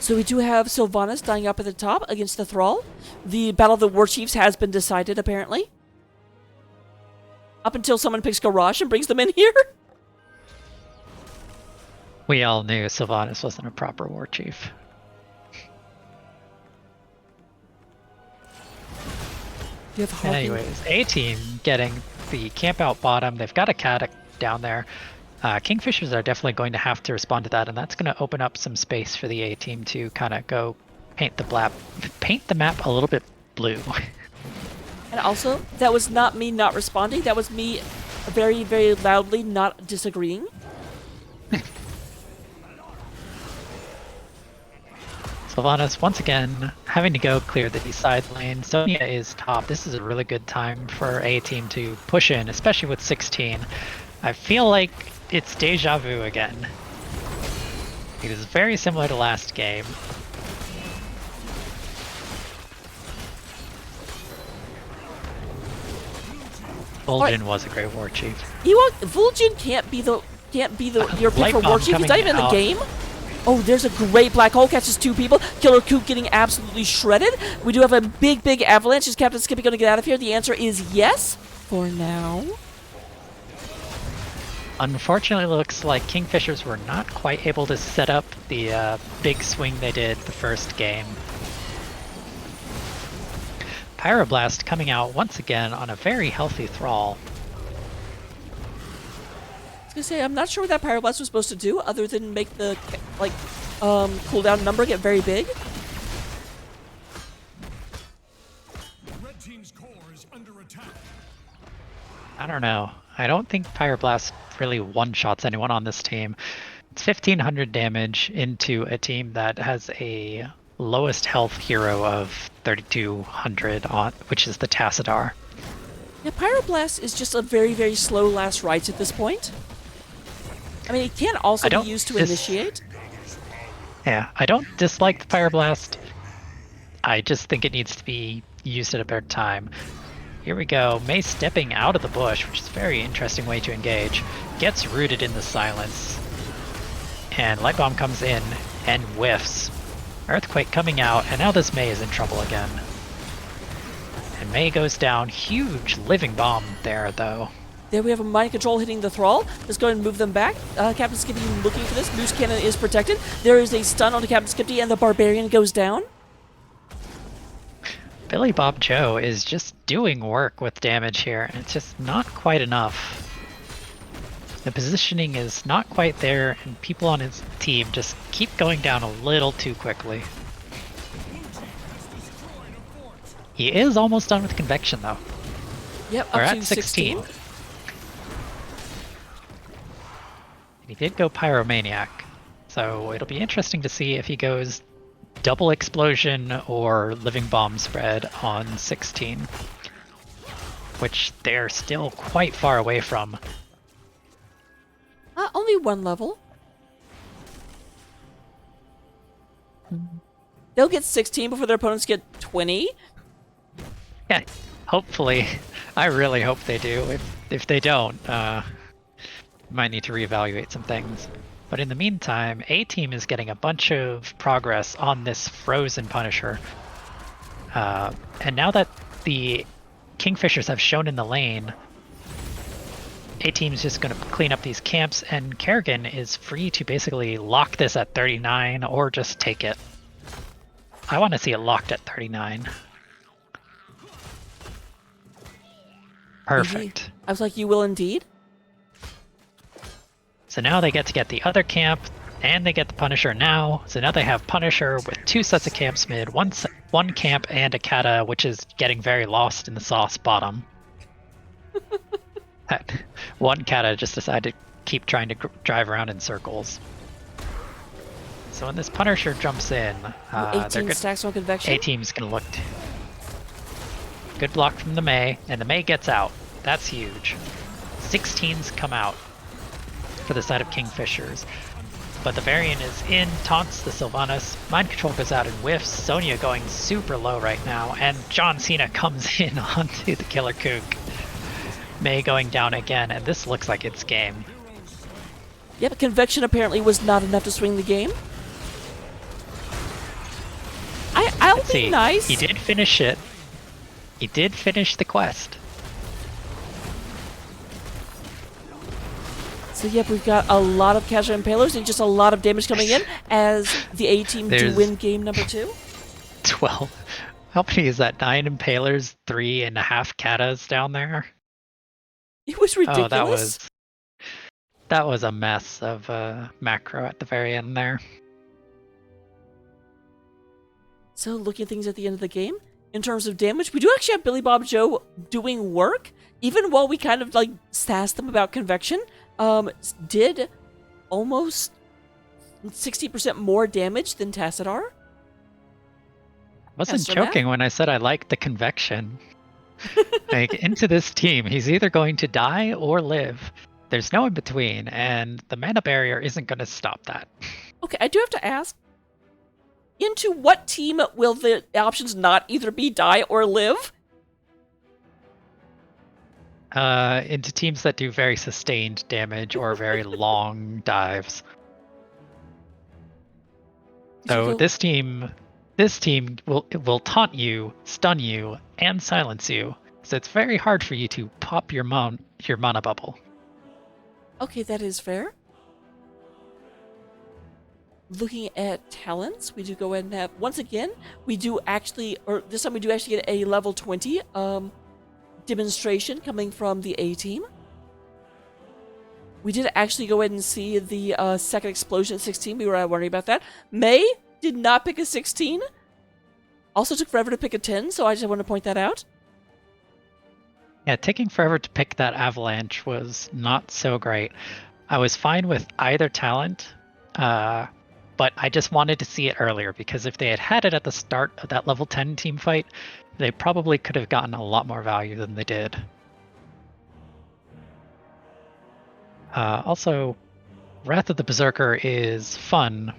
So we do have Sylvanas dying up at the top against the Thrall. The Battle of the War Chiefs has been decided, apparently. Up until someone picks Garrosh and brings them in here. We all knew Sylvanas wasn't a proper war chief. Anyways, A-team getting the camp out bottom. They've got a Caddock down there. Kingfishers are definitely going to have to respond to that, and that's going to open up some space for the A-team to kind of go paint the map a little bit blue. And also, that was not me not responding. That was me very, very loudly not disagreeing. Sylvanas, once again, having to go clear the side lane. Sonya is top. This is a really good time for A-team to push in, especially with 16. I feel like it's deja vu again. It is very similar to last game. Vol'jin was a great war chief. Vol'jin can't be your pick for war chief. He's not even in the game. Oh, there's a great Black Hole, catches two people. Killer Kook getting absolutely shredded. We do have a big, big avalanche. Is Captain Skippy going to get out of here? The answer is yes, for now. Unfortunately, it looks like Kingfishers were not quite able to set up the big swing they did the first game. Pyroblast coming out once again on a very healthy Thrall. I was gonna say, I'm not sure what that Pyroblast was supposed to do other than make the, like, cooldown number get very big. Red team's core is under attack. I don't know. I don't think Pyroblast really one-shots anyone on this team. It's 1500 damage into a team that has a lowest health hero of 3200 on, which is the Tassadar. Yeah, Pyroblast is just a very, very slow last rites at this point. I mean, it can also be used to initiate. Yeah, I don't dislike the Pyroblast. I just think it needs to be used at a better time. Here we go. Mei stepping out of the bush, which is a very interesting way to engage. Gets rooted in the silence. And Light Bomb comes in and whiffs. Earthquake coming out, and now this Mei is in trouble again. And Mei goes down. Huge living bomb there, though. There we have a mind control hitting the Thrall. Let's go ahead and move them back. Captain Skippy looking for this. Moose Cannon is protected. There is a stun onto Captain Skippy, and the Barbarian goes down. Billy Bob Joe is just doing work with damage here, and it's just not quite enough. The positioning is not quite there, and people on his team just keep going down a little too quickly. He is almost done with Convection, though. Yep, We're up at to 16. He did go Pyromaniac, so it'll be interesting to see if he goes double explosion or living bomb spread on 16, which they're still quite far away from. Only one level. They'll get 16 before their opponents get 20. Yeah, hopefully. I really hope they do. If they don't, might need to reevaluate some things. But in the meantime, A-Team is getting a bunch of progress on this Frozen Punisher. And now that the Kingfishers have shown in the lane, A-Team's just going to clean up these camps, and Kerrigan is free to basically lock this at 39 or just take it. I want to see it locked at 39. Perfect. I was like, you will indeed? So now they get to get the other camp, and they get the Punisher now. So now they have Punisher with two sets of camps mid, one camp and a Kata, which is getting very lost in the sauce bottom. One Kata just decided to keep trying to drive around in circles. So when this Punisher jumps in, 18 stacks on Convection. A-Team's gonna look. Good block from the Mei, and the Mei gets out. That's huge. 16s come out for the side of Kingfishers. But the Varian is in, taunts the Sylvanas. Mind Control goes out and whiffs. Sonya going super low right now, and John Cena comes in onto the Killer Kook. Mei going down again, and this looks like it's game. Yeah, but Convection apparently was not enough to swing the game. I'll Let's be see. nice. He did finish it. He did finish the quest. So yep, we've got a lot of casual impalers and just a lot of damage coming in as the A-Team do win game number 2. 12. How many is that? 9 impalers, 3.5 katas down there? It was ridiculous. Oh, that was a mess of macro at the very end there. So looking at things at the end of the game, in terms of damage, we do actually have Billy Bob Joe doing work, even while we kind of like sassed them about Convection. Did almost 60% more damage than Tassadar. Wasn't joking when I said I liked the Convection. Like, into this team, he's either going to die or live. There's no in between, and the mana barrier isn't going to stop that. Okay, I do have to ask, into what team will the options not either be die or live? Into teams that do very sustained damage or very long dives. So this team will taunt you, stun you, and silence you. So it's very hard for you to pop your mana bubble. Okay, that is fair. looking at talents, we do go ahead and have, once again, we do actually, or this time we do actually get a level 20 demonstration coming from the A team. We did actually go ahead and see the second explosion at 16. We were worried about that. May did not pick a 16. Also took forever to pick a 10, so I just want to point that out. Yeah, taking forever to pick that avalanche was not so great. I was fine with either talent, but I just wanted to see it earlier, because if they had had it at the start of that level 10 team fight, they probably could have gotten a lot more value than they did. Also, Wrath of the Berserker is fun,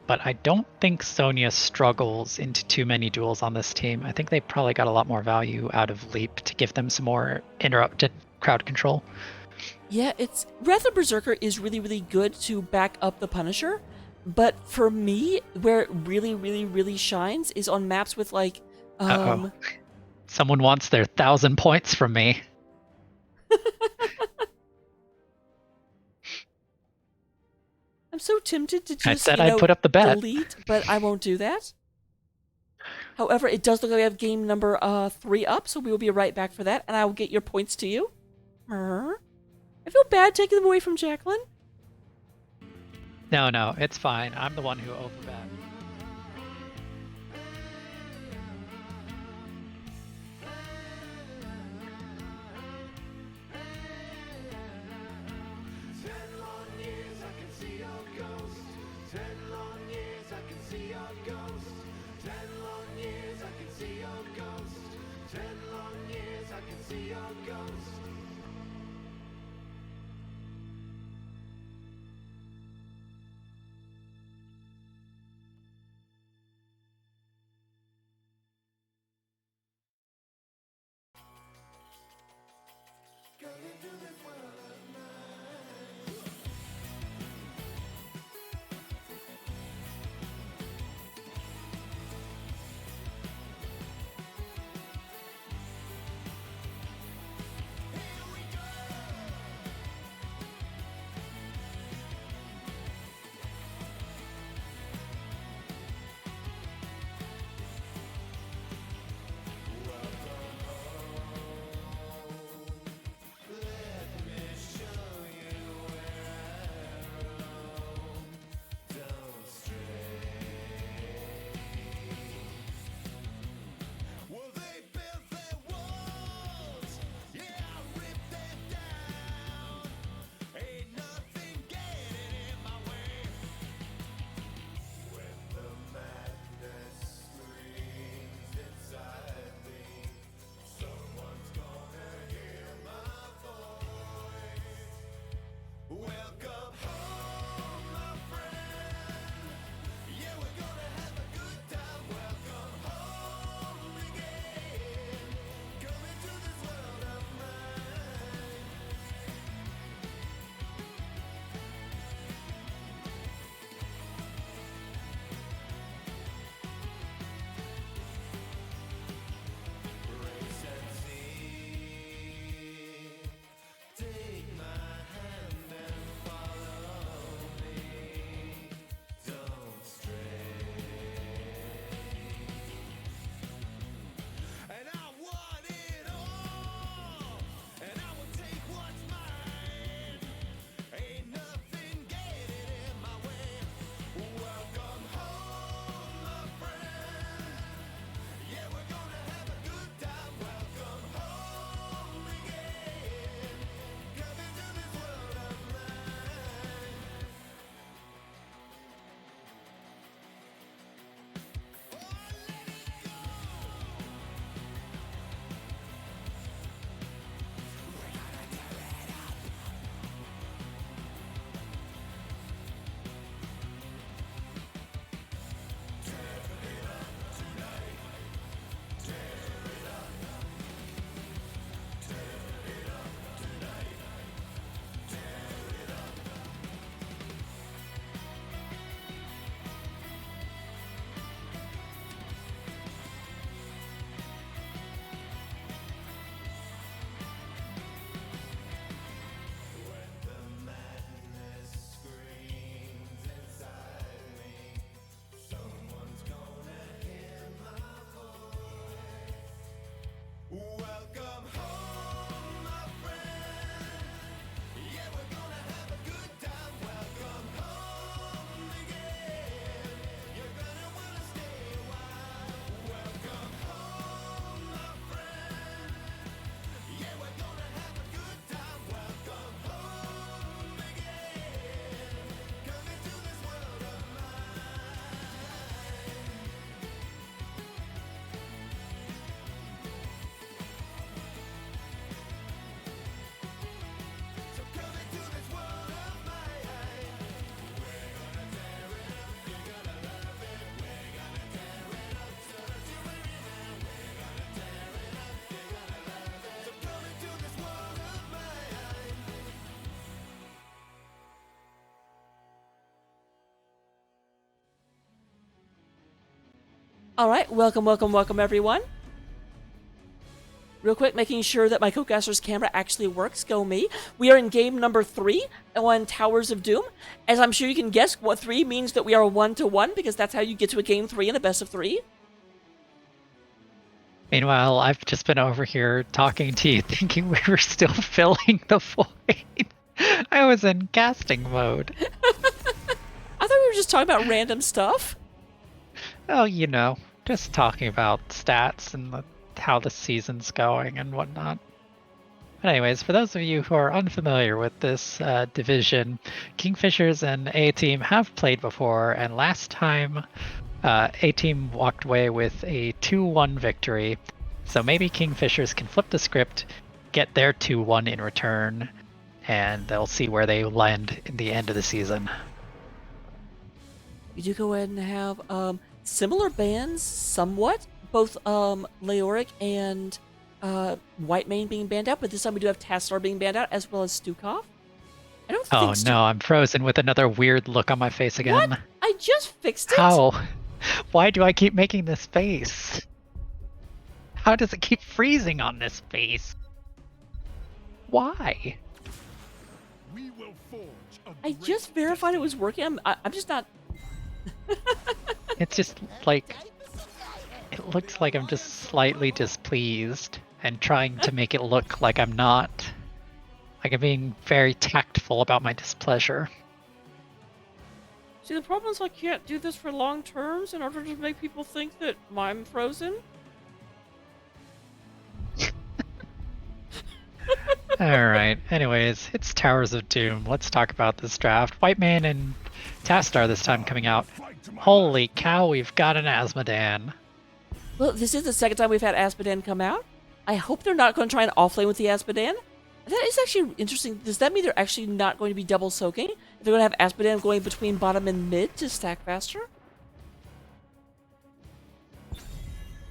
but I don't think Sonya struggles into too many duels on this team. I think they probably got a lot more value out of Leap to give them some more interrupted crowd control. Yeah, it's Wrath of Berserker is really, really good to back up the Punisher, but for me, where it really, really, really shines is on maps with like, Uh-oh. Someone wants their 1,000 points from me. I'm so tempted to just, I said I'd put up the bet. delete, but I won't do that. However, it does look like we have game number 3 up, so we will be right back for that, and I will get your points to you. I feel bad taking them away from Jacqueline. No, it's fine. I'm the one who overbet. All right, welcome, welcome, welcome, everyone. Real quick, making sure that my Cocaster's camera actually works. Go me. We are in game number 3 on Towers of Doom. As I'm sure you can guess, what 3 means that we are 1-1, because that's how you get to a game 3 in a best of 3. Meanwhile, I've just been over here talking to you, thinking we were still filling the void. I was in casting mode. I thought we were just talking about random stuff. Oh, you know, just talking about stats and how the season's going and whatnot. But anyways, for those of you who are unfamiliar with this division, Kingfishers and A-Team have played before, and last time A-Team walked away with a 2-1 victory. So maybe Kingfishers can flip the script, get their 2-1 in return, and they'll see where they land in the end of the season. We do go ahead and have similar bans somewhat, both Leoric and Whitemane being banned out, but this time we do have Tastar being banned out, as well as Stukov. I don't think No, I'm frozen with another weird look on my face again. What? I just fixed it. How? Why do I keep making this face? How does it keep freezing on this face? Why? We will forge a I just verified it was working. I'm just not. It's just like, it looks like I'm just slightly displeased and trying to make it look like I'm not. Like I'm being very tactful about my displeasure. See, the problem is I can't do this for long terms in order to make people think that I'm frozen. Alright, anyways, it's Towers of Doom. Let's talk about this draft. Whitemane and Tastar this time coming out. Holy cow, we've got an Asmodan. Well, this is the second time we've had Asmodan come out. I hope they're not going to try and offlane with the Asmodan. That is actually interesting. Does that mean they're actually not going to be double soaking? They're going to have Asmodan going between bottom and mid to stack faster?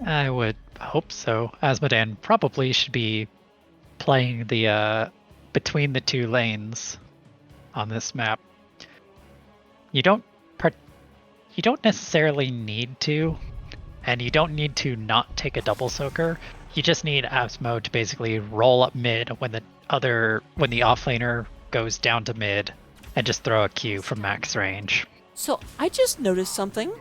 I would hope so. Asmodan probably should be playing the between the two lanes on this map. You don't necessarily need to, and you don't need to not take a double soaker. You just need Asmo to basically roll up mid when the offlaner goes down to mid, and just throw a Q from max range. So I just noticed something.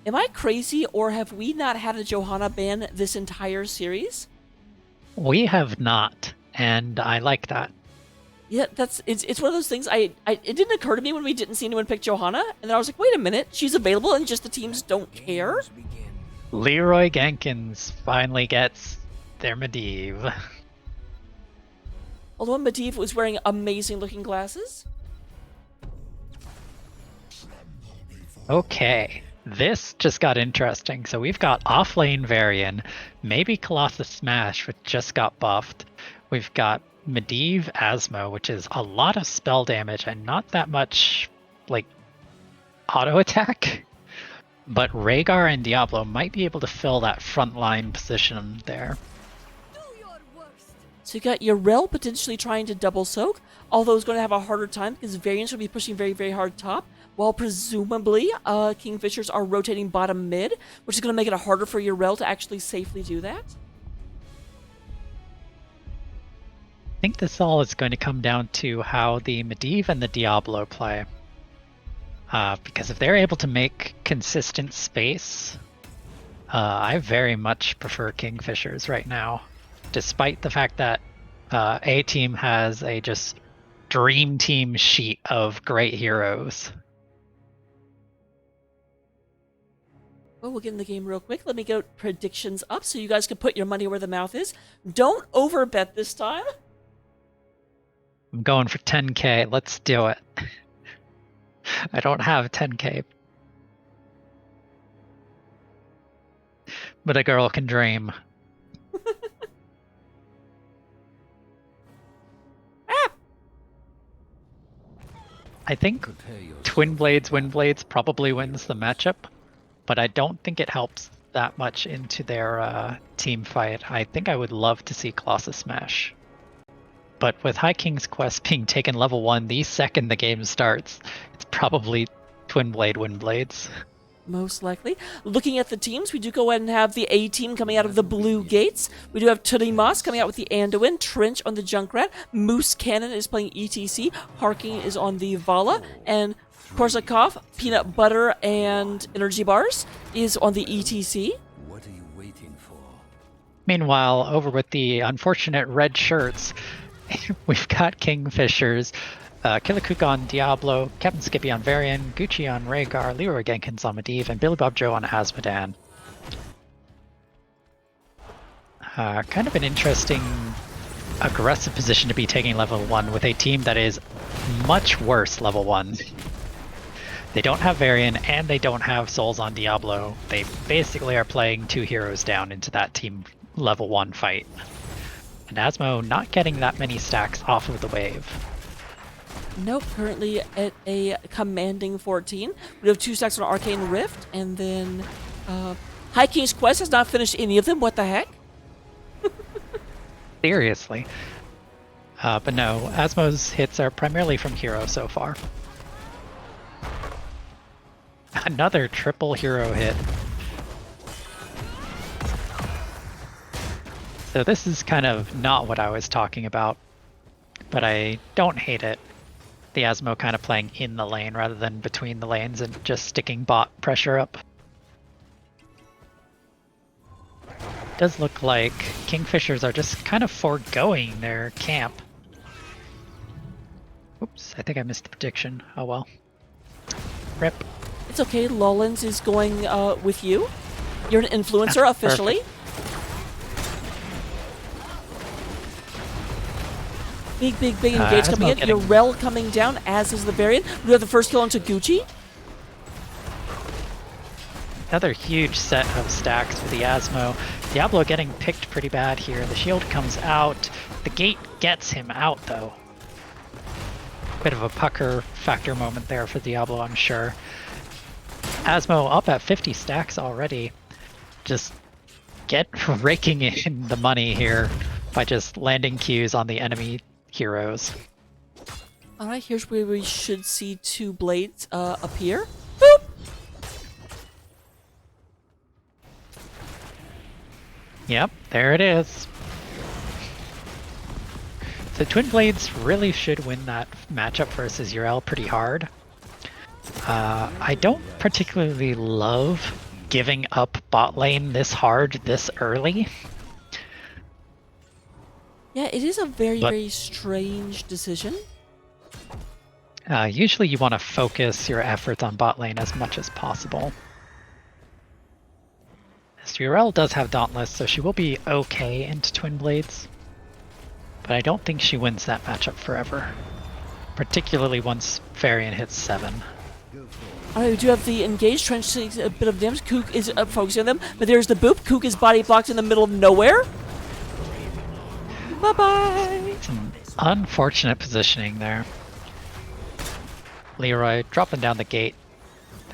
Am I crazy, or have we not had a Johanna ban this entire series? We have not, and I like that. Yeah, it's one of those things. It didn't occur to me when we didn't see anyone pick Johanna, and then I was like, wait a minute, she's available, and just the teams don't care. Leroy Gankins finally gets their Medivh. Although Medivh was wearing amazing-looking glasses. Okay, this just got interesting. So we've got offlane Varian, maybe Colossus Smash, which just got buffed. We've got Medivh Asmo, which is a lot of spell damage and not that much, like, auto attack. But Rhaegar and Diablo might be able to fill that frontline position there. So you got Yrel potentially trying to double soak, although he's going to have a harder time because Variants will be pushing very, very hard top, while presumably Kingfishers are rotating bottom mid, which is going to make it harder for Yrel to actually safely do that. I think this all is going to come down to how the Medivh and the Diablo play. Because if they're able to make consistent space, I very much prefer Kingfishers right now. Despite the fact that A-Team has a just dream team sheet of great heroes. Well, we'll get in the game real quick. Let me get predictions up so you guys can put your money where the mouth is. Don't overbet this time. I'm going for 10k. Let's do it. I don't have 10k. But a girl can dream. I think Twin Blades, Wind Blades probably wins the matchup, but I don't think it helps that much into their team fight. I think I would love to see Colossus Smash. But with High King's Quest being taken level 1 the second the game starts, it's probably Twin Blade, Wind Blades. Most likely. Looking at the teams, we do go ahead and have the A team coming out of the blue gates. We do have Turimas coming out with the Anduin, Trench on the Junkrat, Moose Cannon is playing ETC, Harking is on the Vala, and Korsakov, Peanut Butter, and Energy Bars is on the ETC. What are you waiting for? Meanwhile, over with the unfortunate red shirts, we've got Kingfishers, Killikuk on Diablo, Captain Skippy on Varian, Gucci on Rhaegar, Leroy Jenkins on Medivh, and Billy Bob Joe on Asmodan. Kind of an interesting, aggressive position to be taking level 1 with a team that is much worse level 1. They don't have Varian, and they don't have Souls on Diablo. They basically are playing 2 heroes down into that team level 1 fight. And Asmo not getting that many stacks off of the wave. Nope, currently at a commanding 14. We have 2 stacks on Arcane Rift, and then High King's Quest has not finished any of them. What the heck? Seriously. But no, Asmo's hits are primarily from hero so far. Another triple hero hit. So this is kind of not what I was talking about, but I don't hate it. The Asmo kind of playing in the lane rather than between the lanes and just sticking bot pressure up. Does look like Kingfishers are just kind of foregoing their camp. Oops, I think I missed the prediction. Oh well. Rip. It's okay, Lolens is going with you. You're an influencer officially. Big engage coming in. Your Rel coming down, as is the Varian. We have the first kill onto Gucci. Another huge set of stacks for the Asmo. Diablo getting picked pretty bad here. The shield comes out. The gate gets him out though. Bit of a pucker factor moment there for Diablo, I'm sure. Asmo up at 50 stacks already. Just get raking in the money here by just landing Qs on the enemy heroes. Alright, here's where we should see 2 blades appear. Boop! Yep, there it is. So Twin Blades really should win that matchup versus Yrel pretty hard. I don't particularly love giving up bot lane this hard this early. Yeah, it is a very strange decision. Usually you want to focus your efforts on bot lane as much as possible. Yrel does have Dauntless, so she will be okay into Twin Blades. But I don't think she wins that matchup forever. Particularly once Varian hits 7. Alright, we do have the engaged. Trench takes a bit of damage. Kook is focusing on them, but there's the boop. Kook is body blocked in the middle of nowhere. Bye-bye! Some unfortunate positioning there. Leroy dropping down the gate.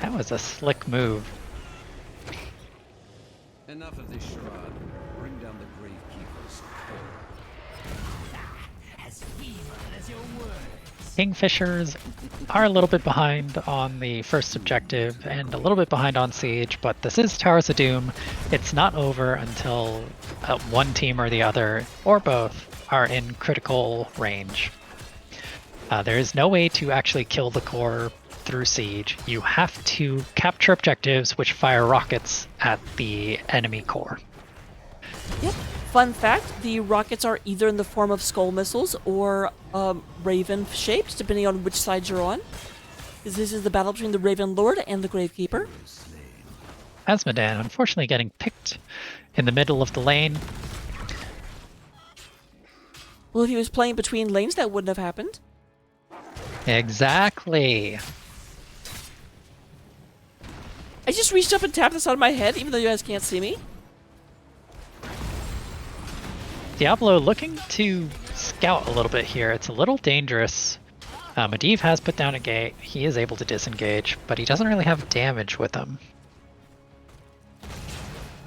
That was a slick move. Enough of this charade. Bring down the Gravekeeper's Kingfishers are a little bit behind on the first objective and a little bit behind on Siege, but this is Towers of Doom. It's not over until one team or the other, or both, are in critical range. There is no way to actually kill the core through Siege. You have to capture objectives which fire rockets at the enemy core. Yep. Fun fact, the rockets are either in the form of skull missiles or raven shapes, depending on which side you're on. Because this is the battle between the Raven Lord and the Gravekeeper. Asmodan unfortunately getting picked in the middle of the lane. Well, if he was playing between lanes, that wouldn't have happened. Exactly. I just reached up and tapped this on my head, even though you guys can't see me. Diablo looking to scout a little bit here. It's a little dangerous. Medivh has put down a gate. He is able to disengage, but he doesn't really have damage with him.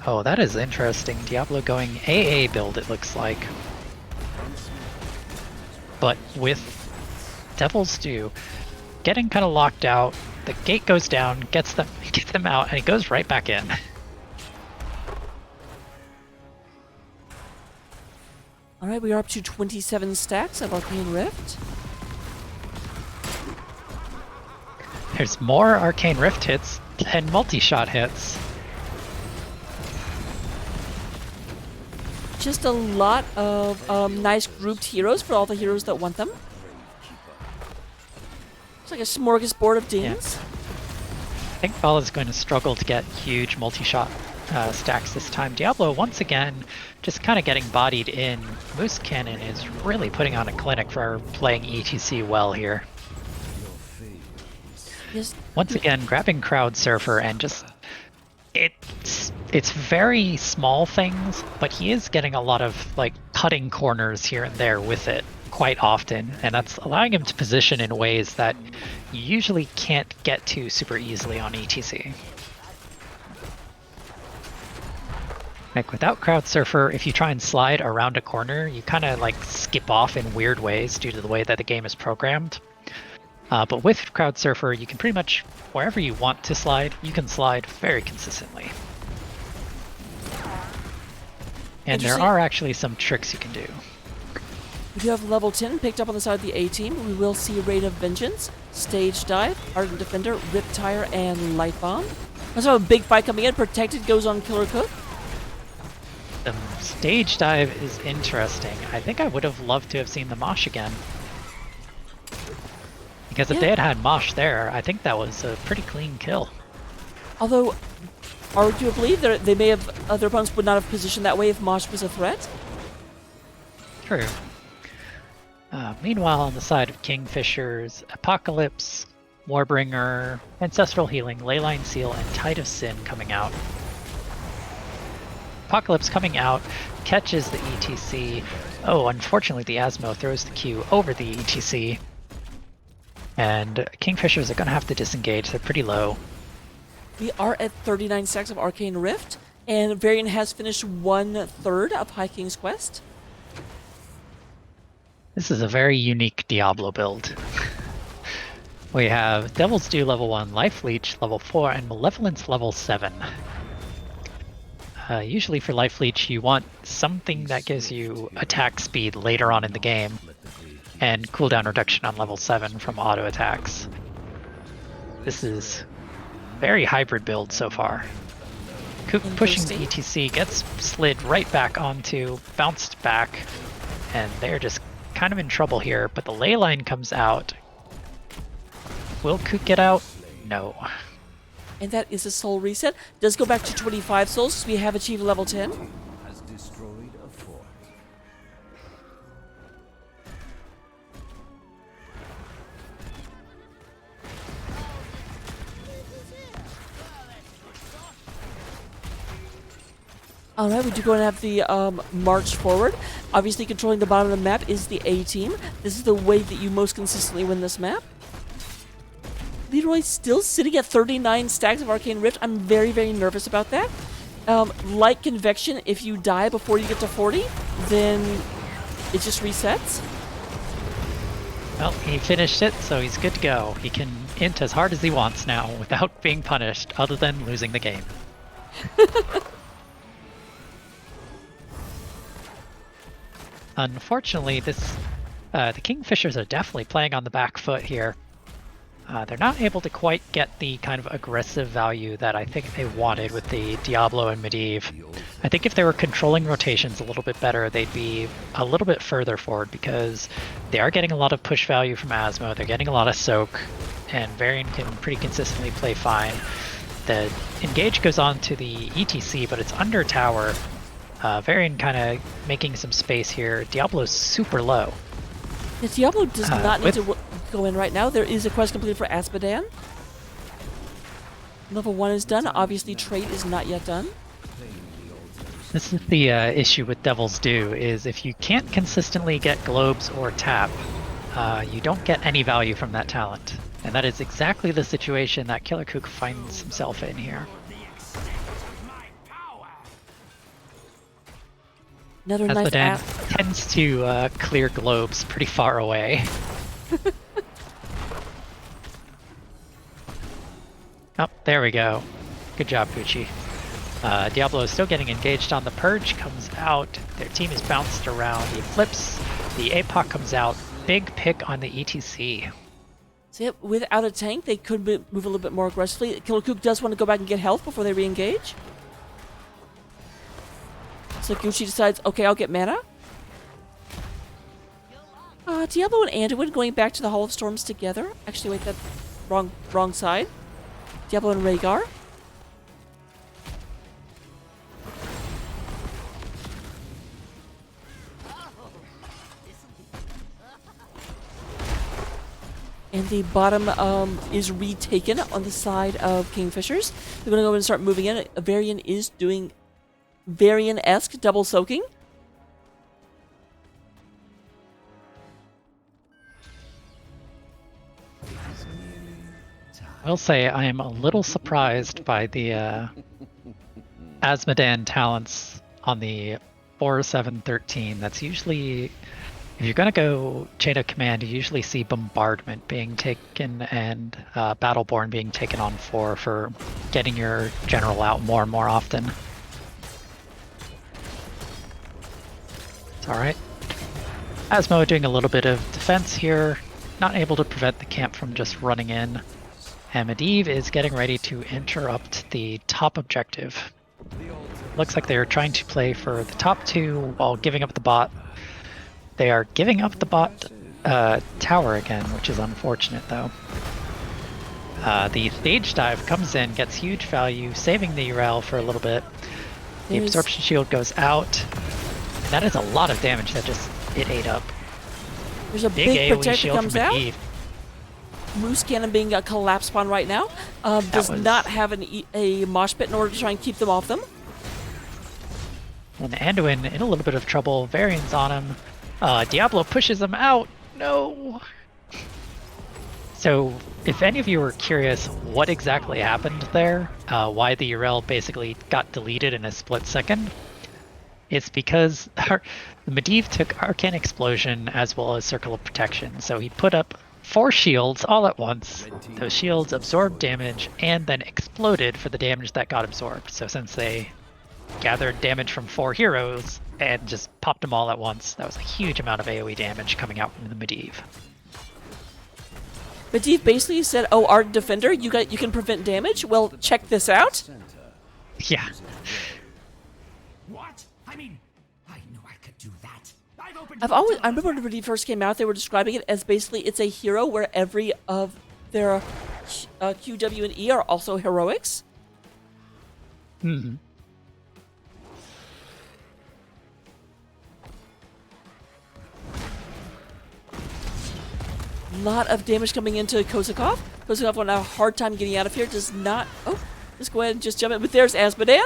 Oh, that is interesting. Diablo going AA build, it looks like. But with Devil's Stew, getting kind of locked out. The gate goes down, gets them out, and it goes right back in. Alright, we are up to 27 stacks of Arcane Rift. There's more Arcane Rift hits and multi-shot hits. Just a lot of nice grouped heroes for all the heroes that want them. It's like a smorgasbord of dings. Yeah. I think Val is going to struggle to get huge multi-shot stacks this time. Diablo, once again, just kind of getting bodied in. Moose Cannon is really putting on a clinic for playing ETC well here. Yes. Once again, grabbing Crowd Surfer and just... It's very small things, but he is getting a lot of like cutting corners here and there with it quite often, and that's allowing him to position in ways that you usually can't get to super easily on ETC. Like without Crowd Surfer, if you try and slide around a corner, you kind of like skip off in weird ways due to the way that the game is programmed. But with Crowd Surfer, you can pretty much, wherever you want to slide, you can slide very consistently. And there are actually some tricks you can do. We do have level 10 picked up on the side of the A team. We will see Raid of Vengeance, Stage Dive, Ardent Defender, Riptire, and Light Bomb. Let's have a big fight coming in. Protected goes on Killer Cook. The Stage Dive is interesting. I think I would have loved to have seen the Mosh again. Because if they had had Mosh there, I think that was a pretty clean kill. Although, arguably, they may have, their opponents would not have positioned that way if Mosh was a threat. True. Meanwhile, on the side of Kingfishers, Apocalypse, Warbringer, Ancestral Healing, Leyline Seal, and Tide of Sin coming out. Apocalypse coming out, catches the ETC. Oh, unfortunately the Asmo throws the Q over the ETC. And Kingfishers are going to have to disengage, they're pretty low. We are at 39 stacks of Arcane Rift, and Varian has finished 1/3 of High King's Quest. This is a very unique Diablo build. We have Devil's Due level 1, Life Leech level 4, and Malevolence level 7. Usually for Life Leech you want something that gives you attack speed later on in the game, and cooldown reduction on level 7 from auto attacks. This is very hybrid build so far. Cook pushing the ETC, gets slid right back onto, bounced back, and they're just kind of in trouble here, but the ley line comes out. Will Cook get out? No. And that is a soul reset. Does go back to 25 souls, so we have achieved level 10. Has destroyed a fort. Alright, we do go and have the march forward. Obviously, controlling the bottom of the map is the A team. This is the way that you most consistently win this map. Leroy still sitting at 39 stacks of Arcane Rift. I'm very, very nervous about that. Like Convection, if you die before you get to 40, then it just resets. Well, he finished it, so he's good to go. He can int as hard as he wants now without being punished, other than losing the game. Unfortunately, the Kingfishers are definitely playing on the back foot here. They're not able to quite get the kind of aggressive value that I think they wanted with the Diablo and Medivh. I think if they were controlling rotations a little bit better, they'd be a little bit further forward, because they are getting a lot of push value from Asmo, they're getting a lot of soak, and Varian can pretty consistently play fine. The engage goes on to the ETC, but it's under tower. Varian kind of making some space here. Diablo's super low. Yeah, Diablo does not need to go in right now. There is a quest completed for Asmodan. Level 1 is done. Obviously, trade is not yet done. This is the issue with Devil's Due, is if you can't consistently get globes or tap, you don't get any value from that talent. And that is exactly the situation that Killer Kook finds himself in here. Another knife Asmodan tends to clear globes pretty far away. Oh, there we go. Good job, Gucci. Diablo is still getting engaged on the Purge, comes out. Their team is bounced around. He flips. The APOC comes out. Big pick on the ETC. So yeah, without a tank, they could move a little bit more aggressively. Killer Kook does want to go back and get health before they re-engage. So Gucci decides, okay, I'll get mana. Diablo and Anduin going back to the Hall of Storms together. Actually, wait, that's wrong side. Diablo and Rhaegar. And the bottom is retaken on the side of Kingfishers. They're going to go and start moving in. Varian is doing Varian-esque double soaking. I'll say I am a little surprised by the Asmodan talents on the 4-7-13. That's usually, if you're going to go Chain of Command, you usually see Bombardment being taken and Battleborn being taken on for getting your general out more and more often. It's alright. Asmo doing a little bit of defense here, not able to prevent the camp from just running in. And Medivh is getting ready to interrupt the top objective. Looks like they're trying to play for the top 2 while giving up the bot. They are giving up the bot tower again, which is unfortunate though. The stage dive comes in, gets huge value, saving the Yrel for a little bit. The absorption shield goes out. And that is a lot of damage that just it ate up. There's a big AoE protector shield comes from out. Medivh. Moose Cannon being a collapse spawn right now. Does not have a mosh pit in order to try and keep them off them. And Anduin in a little bit of trouble. Varian's on him. Diablo pushes him out. No! So, if any of you were curious what exactly happened there, why the Yrel basically got deleted in a split second, it's because Medivh took Arcane Explosion as well as Circle of Protection. So he put up 4 shields all at once. Those shields absorbed damage and then exploded for the damage that got absorbed. So since they gathered damage from 4 heroes and just popped them all at once, that was a huge amount of AoE damage coming out from the Medivh. Medivh basically said, oh, Ardent Defender, you can prevent damage? Well, check this out. Yeah. What? I mean, I knew I could do that. I remember when it first came out, they were describing it as basically it's a hero where every of their Q, W, and E are also heroics. Mm-hmm. Lot of damage coming into Kozakov. Kozakov will have a hard time getting out of here. Does not... Oh, let's go ahead and just jump in. But there's Asmodan.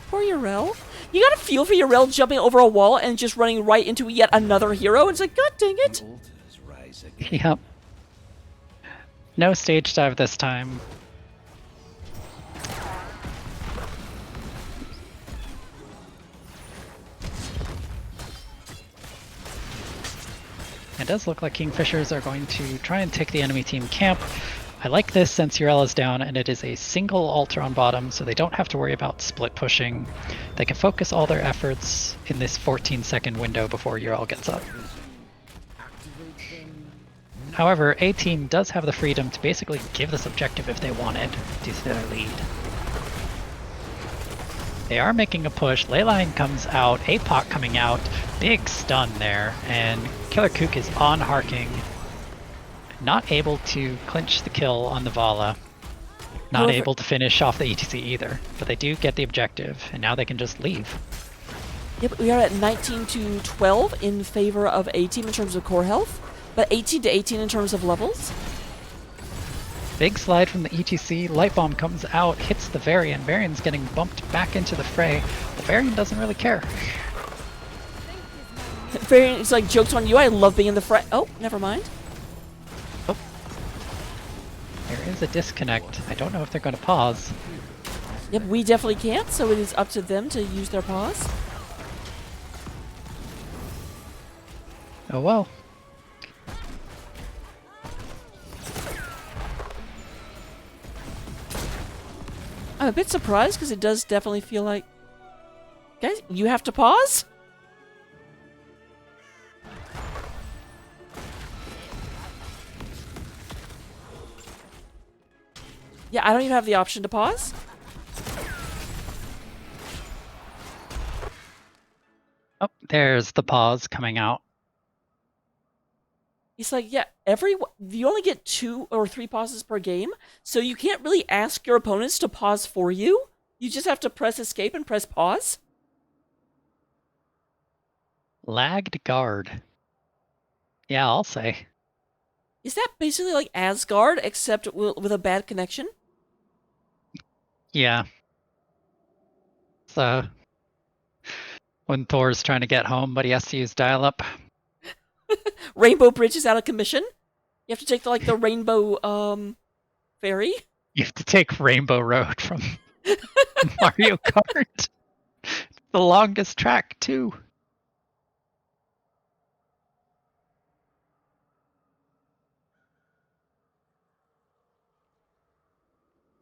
Poor Yrel. You gotta feel for Yrel jumping over a wall and just running right into yet another hero. It's like, god dang it. Yep. No stage dive this time. It does look like Kingfishers are going to try and take the enemy team camp. I like this since Yrel is down and it is a single altar on bottom, so they don't have to worry about split pushing. They can focus all their efforts in this 14-second window before Yrel gets up. However, A team does have the freedom to basically give this objective if they wanted due to their lead. They are making a push. Leyline comes out, APOC coming out, big stun there, and Killer Kook is on Harking. Not able to clinch the kill on the Vala. Not able to finish off the ETC either, but they do get the objective, and now they can just leave. Yep, we are at 19 to 12 in favor of A team in terms of core health, but 18 to 18 in terms of levels. Big slide from the ETC, Light Bomb comes out, hits the Varian. Varian's getting bumped back into the fray. The Varian doesn't really care. Varian is like, joke's on you, I love being in the fray. Oh, never mind. Oh. There is a disconnect. I don't know if they're going to pause. Yep, we definitely can't, so it is up to them to use their pause. Oh well. I'm a bit surprised because it does definitely feel like... Guys, you have to pause? Yeah, I don't even have the option to pause. Oh, there's the pause coming out. He's like, yeah, you only get 2 or 3 pauses per game, so you can't really ask your opponents to pause for you. You just have to press escape and press pause. Lagged guard. Yeah, I'll say. Is that basically like Asgard, except with a bad connection? Yeah. So when Thor's trying to get home, but he has to use dial-up. Rainbow Bridge is out of commission. You have to take the rainbow ferry. You have to take Rainbow Road from Mario Kart. The longest track, too.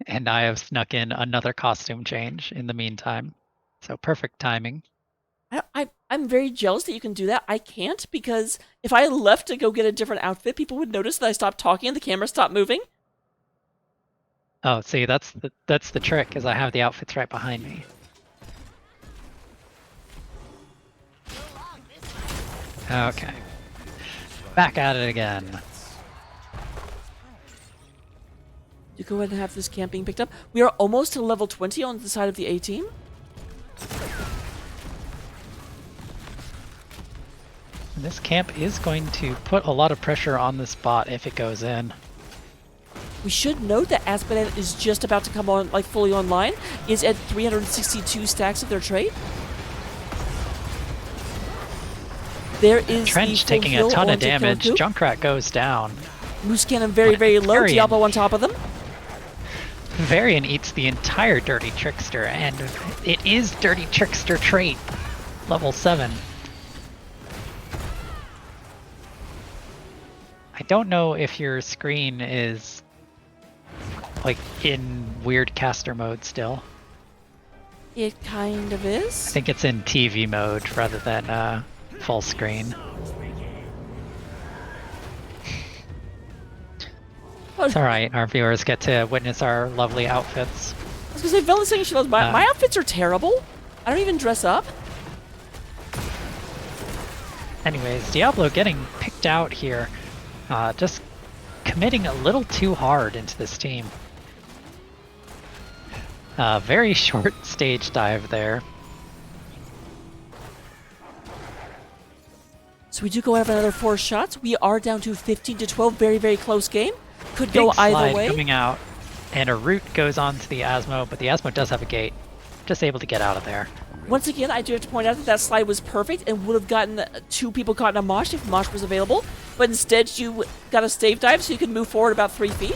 And I have snuck in another costume change in the meantime. So perfect timing. I'm very jealous that you can do that. I can't, because if I left to go get a different outfit, people would notice that I stopped talking and the camera stopped moving. Oh, see, that's the trick, is I have the outfits right behind me. Okay. Back at it again. You go ahead and have this camp being picked up. We are almost to level 20 on the side of the A team. This camp is going to put a lot of pressure on this bot if it goes in. We should note that Aspen is just about to come on, like fully online, is at 362 stacks of their trade. There is Trench the taking a ton of onto damage. Killer Junkrat goes down. Moose Cannon very, very low. Varian. Diablo on top of them. Varian eats the entire Dirty Trickster, and it is Dirty Trickster trait. Level 7. I don't know if your screen is like in weird caster mode still. It kind of is. I think it's in TV mode rather than full screen. It's alright, our viewers get to witness our lovely outfits. I was gonna say, Vela's saying she loves my outfits are terrible. I don't even dress up. Anyways, Diablo getting picked out here. Just committing a little too hard into this team. Very short stage dive there. So we do go have another 4 shots. We are down to 15 to 12. Very, very close game. Could Big go either slide way. coming out, and a root goes on to the Asmo, but the Asmo does have a gate. Just able to get out of there. Once again, I do have to point out that that slide was perfect and would have gotten 2 people caught in a mosh if mosh was available. But instead, you got a stave dive so you can move forward about 3 feet.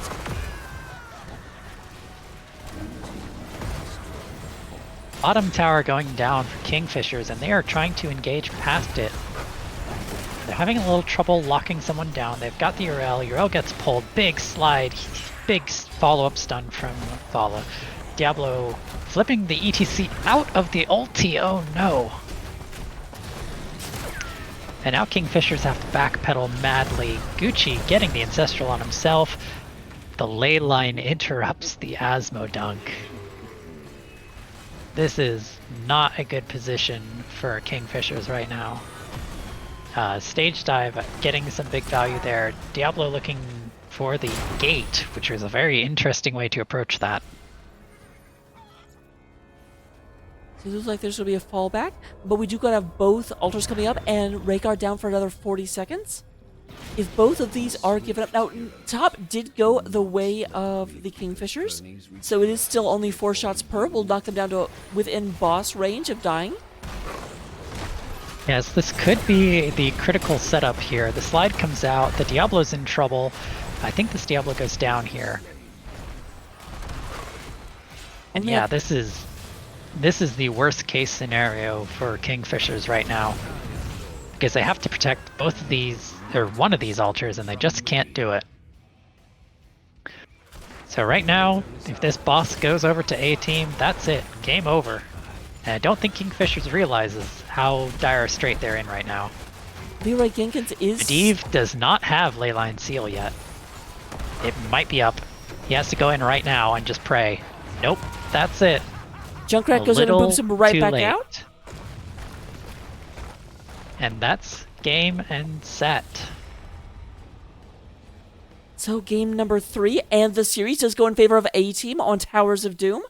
Bottom tower going down for Kingfishers, and they are trying to engage past it. They're having a little trouble locking someone down. They've got the Urel. Urel gets pulled. Big slide. Big follow-up stun from Vala. Diablo flipping the ETC out of the ulti. Oh no. And now Kingfishers have to backpedal madly. Gucci getting the Ancestral on himself. The ley line interrupts the Asmo dunk. This is not a good position for Kingfishers right now. Stage dive, getting some big value there. Diablo looking for the gate, which is a very interesting way to approach that. So it looks like there's going to be a fallback, but we do got to have both altars coming up and Rhaegar down for another 40 seconds. If both of these are given up... Now, top did go the way of the Kingfishers, so it is still only 4 shots per. We'll knock them down to within boss range of dying. Yes, this could be the critical setup here. The slide comes out, the Diablo's in trouble. I think this Diablo goes down here. And yeah, this is the worst case scenario for Kingfishers right now. because they have to protect both of these, or one of these altars, and they just can't do it. So right now, if this boss goes over to A team, that's it. Game over. And I don't think Kingfishers realizes how dire a strait they're in right now. Leroy Jenkins is... Medivh does not have Leyline Seal yet. It might be up. He has to go in right now and just pray. Nope, that's it. Junkrat goes in and booms him right back out. And that's game and set. So game number 3, and the series does go in favor of A team on Towers of Doom.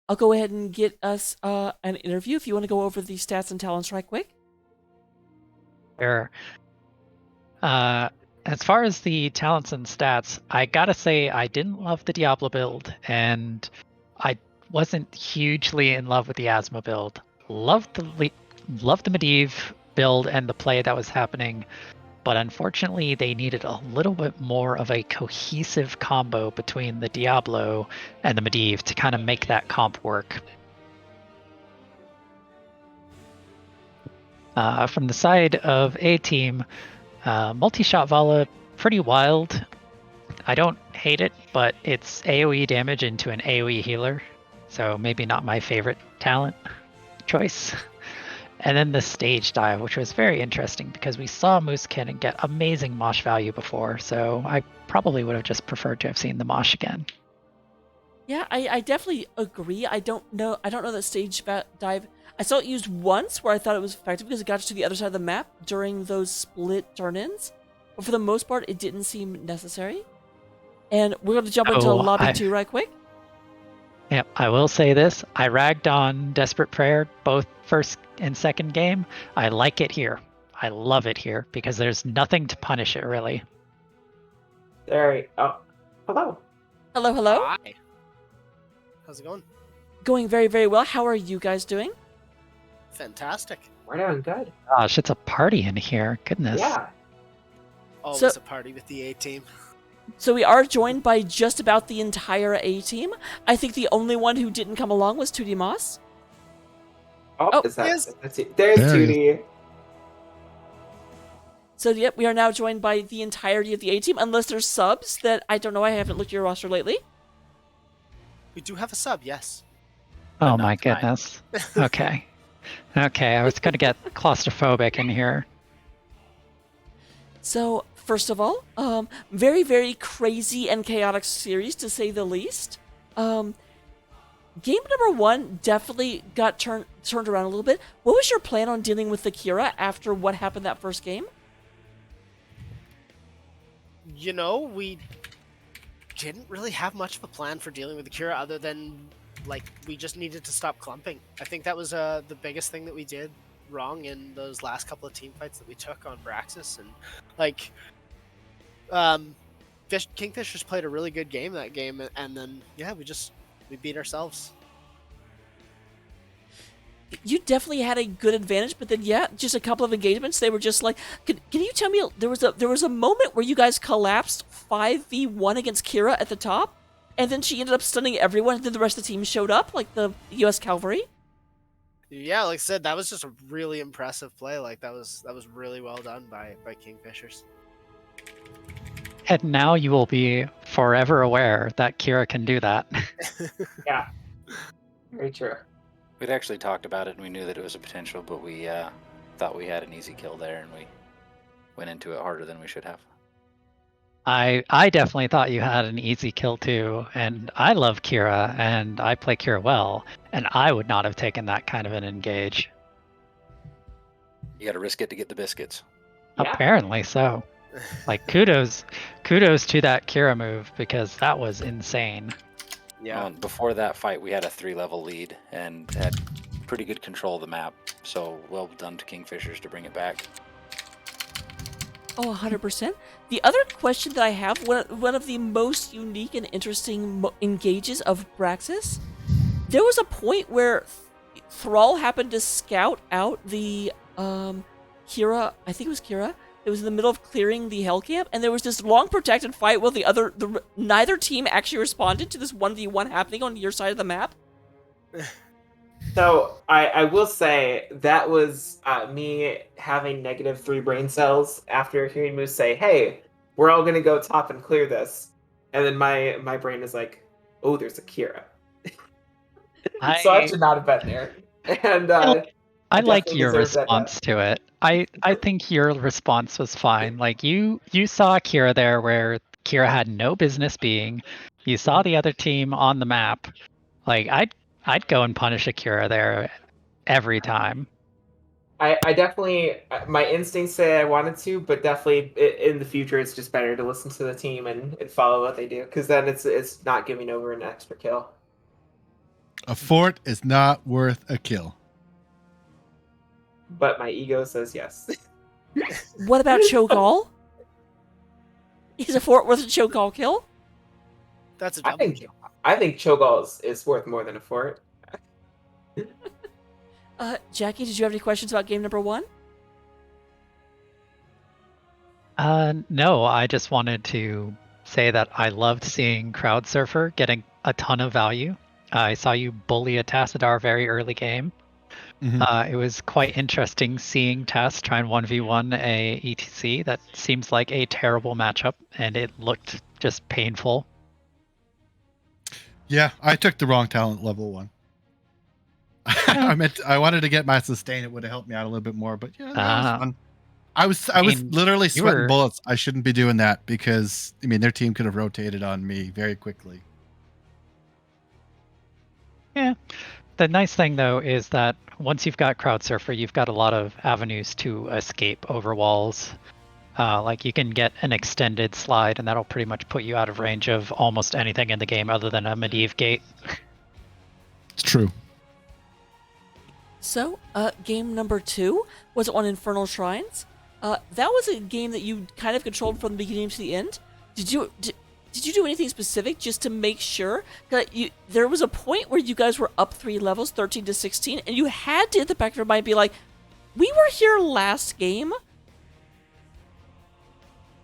I'll go ahead and get us an interview if you want to go over the stats and talents right quick. Sure. As far as the talents and stats, I gotta say I didn't love the Diablo build, and I wasn't hugely in love with the Asthma build. Loved the Medivh build and the play that was happening, but unfortunately they needed a little bit more of a cohesive combo between the Diablo and the Medivh to kind of make that comp work. From the side of A team, multi-shot Vala, pretty wild. I don't hate it, but it's AoE damage into an AoE healer, so maybe not my favorite talent choice. And then the stage dive, which was very interesting because we saw Moose Cannon get amazing mosh value before, so I probably would have just preferred to have seen the mosh again. Yeah, I definitely agree. I don't know that stage dive. I saw it used once where I thought it was effective because it got you to the other side of the map during those split turn-ins. But for the most part, it didn't seem necessary. And we're going to jump into Lobby 2 right quick. Yep, I will say this. I ragged on Desperate Prayer both first and second game. I like it here. I love it here because there's nothing to punish it, really. There. Oh, hello. Hello, hello. Hi. How's it going? Going very, very well. How are you guys doing? Fantastic. We're doing good. Gosh, it's a party in here. Goodness. Yeah. Always a party with the A team. So we are joined by just about the entire A team. I think the only one who didn't come along was 2D Moss. Oh, is that, there's 2D. So, yep, we are now joined by the entirety of the A team, unless there's subs that I don't know. I haven't looked at your roster lately. We do have a sub, yes. Oh my goodness. Okay. Okay, I was going to get claustrophobic in here. So, first of all, very, very crazy and chaotic series, to say the least. Game number 1 definitely got turned around a little bit. What was your plan on dealing with the Kira after what happened that first game? You know, we didn't really have much of a plan for dealing with the Kira other than, like, we just needed to stop clumping. I think that was the biggest thing that we did wrong in those last couple of team fights that we took on Braxis. And, like, Kingfishers played a really good game that game, and then, yeah, we beat ourselves. You definitely had a good advantage, but then, yeah, just a couple of engagements, they were just like, can you tell me, there was a moment where you guys collapsed 5v1 against Kira at the top, and then she ended up stunning everyone, and then the rest of the team showed up, like the US Cavalry? Yeah, like I said, that was just a really impressive play. Like, that was really well done by Kingfishers. And now you will be forever aware that Kira can do that. Yeah, very true. We'd actually talked about it and we knew that it was a potential, but we thought we had an easy kill there and we went into it harder than we should have. I definitely thought you had an easy kill too, and I love Kira and I play Kira well, and I would not have taken that kind of an engage. You got to risk it to get the biscuits. Yeah. Apparently so. Like, kudos to that Kira move because that was insane. Yeah. Before that fight, we had a 3-level lead and had pretty good control of the map. So well done to Kingfishers to bring it back. Oh, 100%. The other question that I have, one of the most unique and interesting engages of Braxis, there was a point where Thrall happened to scout out the Kira, I think it was Kira. It was in the middle of clearing the Hell Camp, and there was this long protracted fight where neither team actually responded to this 1v1 happening on your side of the map. So I will say that was me having -3 brain cells after hearing Moose say, "Hey, we're all gonna go top and clear this," and then my brain is like, "Oh, there's a Kira." So I should not have been there, and I like definitely your deserved that response to it. I think your response was fine. Like you saw Kira there where Kira had no business being. You saw the other team on the map. Like I'd go and punish Akira there every time. I definitely, my instincts say I wanted to, but definitely in the future, it's just better to listen to the team and follow what they do, because then it's not giving over an extra kill. A fort is not worth a kill. But my ego says yes. What about Cho'Gall? Is a fort worth a Cho'Gall kill? That's a I double think kill. I think Cho'Gall is worth more than a fort. Jackie, did you have any questions about game number 1? No, I just wanted to say that I loved seeing Crowd Surfer getting a ton of value. I saw you bully a Tassadar very early game. It was quite interesting seeing Tass try and 1v1 a ETC. That seems like a terrible matchup, and it looked just painful. Yeah, I took the wrong talent level one. I wanted to get my sustain. It would have helped me out a little bit more, but yeah, that was fun. I was literally sweating bullets. I shouldn't be doing that because their team could have rotated on me very quickly. Yeah. The nice thing though is that once you've got Crowd Surfer, you've got a lot of avenues to escape over walls. Like you can get an extended slide, and that'll pretty much put you out of range of almost anything in the game other than a Medivh gate. It's true. So, game number 2 was on Infernal Shrines. That was a game that you kind of controlled from the beginning to the end. Did you do anything specific just to make sure that there was a point where you guys were up 3 levels, 13 to 16, and you had to hit the back of your mind be like, we were here last game?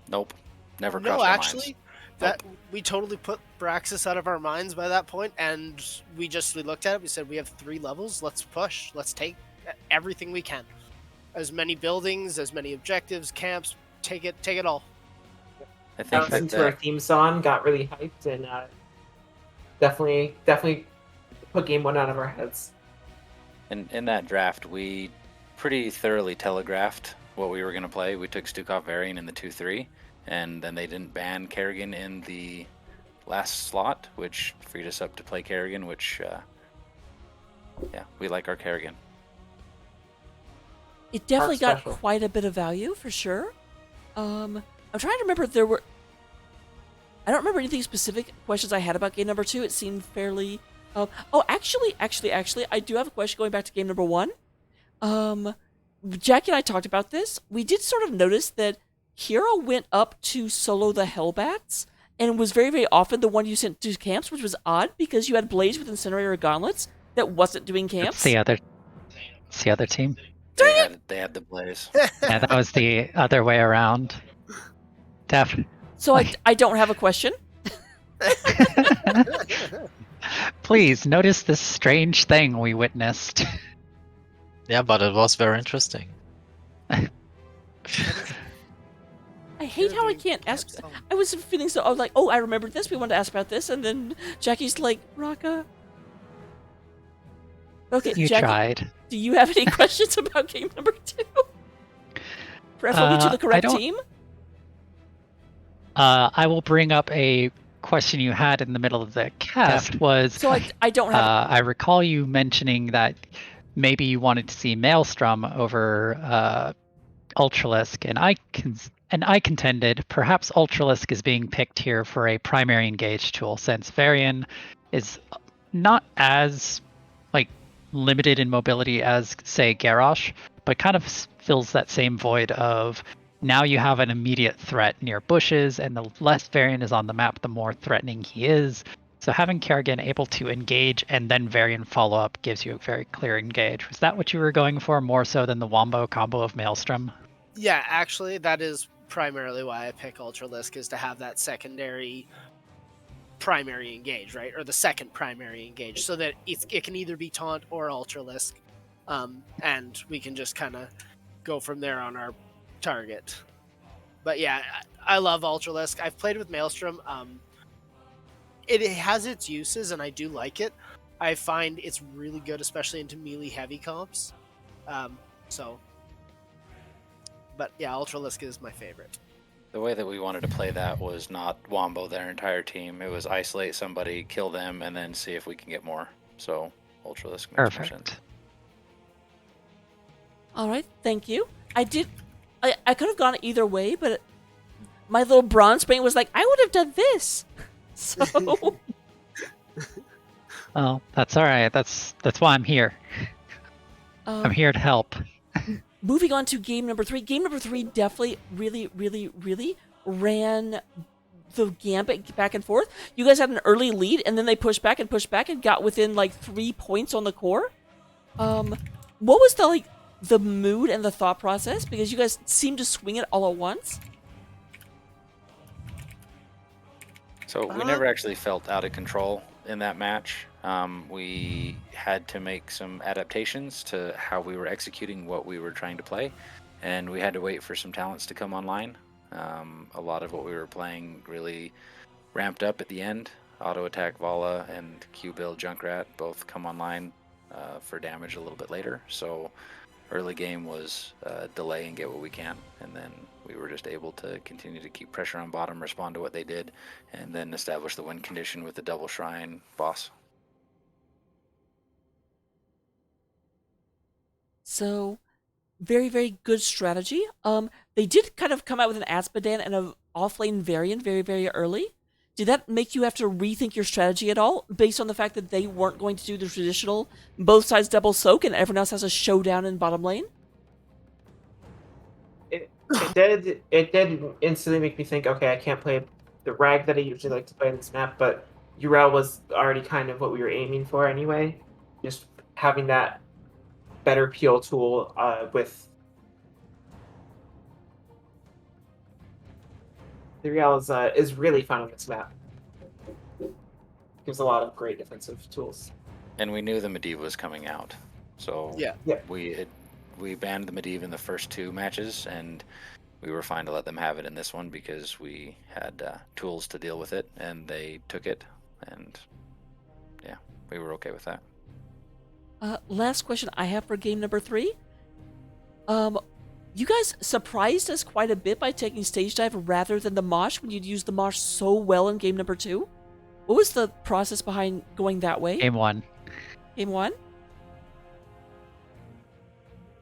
Nope. Never No, crossed our actually, minds. that we totally put Braxis out of our minds by that point, and we looked at it. We said we have 3 levels. Let's push. Let's take everything we can. As many buildings, as many objectives, camps. Take it all. I think listened to our theme song, got really hyped, and definitely put game 1 out of our heads. in that draft, we pretty thoroughly telegraphed what we were going to play. We took Stukov Varian in the 2-3, and then they didn't ban Kerrigan in the last slot, which freed us up to play Kerrigan, which, yeah, we like our Kerrigan. It definitely got quite a bit of value, for sure. I'm trying to remember if there were... I don't remember anything specific questions I had about game number 2. It seemed fairly... actually, I do have a question going back to game number 1. Jackie and I talked about this. We did sort of notice that Kira went up to solo the Hellbats, and was very, very often the one you sent to camps, which was odd, because you had Blaze with Incinerator Gauntlets that wasn't doing camps. It's the other team. They had the Blaze. Yeah, that was the other way around. So I don't have a question. Please, notice this strange thing we witnessed. Yeah, but it was very interesting. I hate how I can't ask. I was feeling so. I was like, oh, I remembered this. We wanted to ask about this, and then Jackie's like, Raka. Okay, You Jackie, tried. do you have any questions about game number 2? Preferably to the correct team. I will bring up a question you had in the middle of the cast. Was so I don't have. I recall you mentioning that maybe you wanted to see Maelstrom over Ultralisk, and I contended perhaps Ultralisk is being picked here for a primary engage tool, since Varian is not as limited in mobility as, say, Garrosh, but kind of fills that same void of now you have an immediate threat near bushes, and the less Varian is on the map, the more threatening he is. So having Kerrigan able to engage and then Varian follow up gives you a very clear engage. Was that what you were going for, more so than the Wombo combo of Maelstrom? Yeah, actually, that is primarily why I pick Ultralisk, is to have that secondary primary engage, right? Or the second primary engage, so that it can either be taunt or Ultralisk. And we can just kind of go from there on our target. But yeah, I love Ultralisk. I've played with Maelstrom. It has its uses, and I do like it. I find it's really good, especially into melee heavy comps. But yeah, Ultralisk is my favorite. The way that we wanted to play that was not wombo their entire team. It was isolate somebody, kill them, and then see if we can get more. So Ultralisk makes more sense. All right, thank you. I could have gone either way, but my little bronze brain was like, I would have done this. So. Oh, that's all right. That's why I'm here. I'm here to help. Moving on to game number 3. Game number 3 definitely really ran the gambit back and forth. You guys had an early lead, and then they pushed back and got within like 3 points on the core. What was the mood and the thought process? Because you guys seemed to swing it all at once. So we never actually felt out of control in that match. We had to make some adaptations to how we were executing what we were trying to play, and we had to wait for some talents to come online. A lot of what we were playing really ramped up at the end. Auto Attack Vala and Q-Build Junkrat both come online for damage a little bit later. So early game was delay and get what we can, and then we were just able to continue to keep pressure on bottom, respond to what they did, and then establish the win condition with the double shrine boss. So, very good strategy. They did kind of come out with an Aspedan and an offlane variant very early. Did that make you have to rethink your strategy at all, based on the fact that they weren't going to do the traditional both sides double soak and everyone else has a showdown in bottom lane? It did instantly make me think, okay, I can't play the rag that I usually like to play in this map, but Yrel was already kind of what we were aiming for anyway. Just having that better peel tool with the Yrel is really fun on this map. Gives a lot of great defensive tools. And we knew the Medivh was coming out, so yeah. We banned the Medivh in the first 2 matches, and we were fine to let them have it in this one because we had tools to deal with it, and they took it, and yeah, we were okay with that. Last question I have for game number 3. You guys surprised us quite a bit by taking Stage Dive rather than the Mosh when you'd used the Mosh so well in game number 2. What was the process behind going that way? Game 1. Game 1?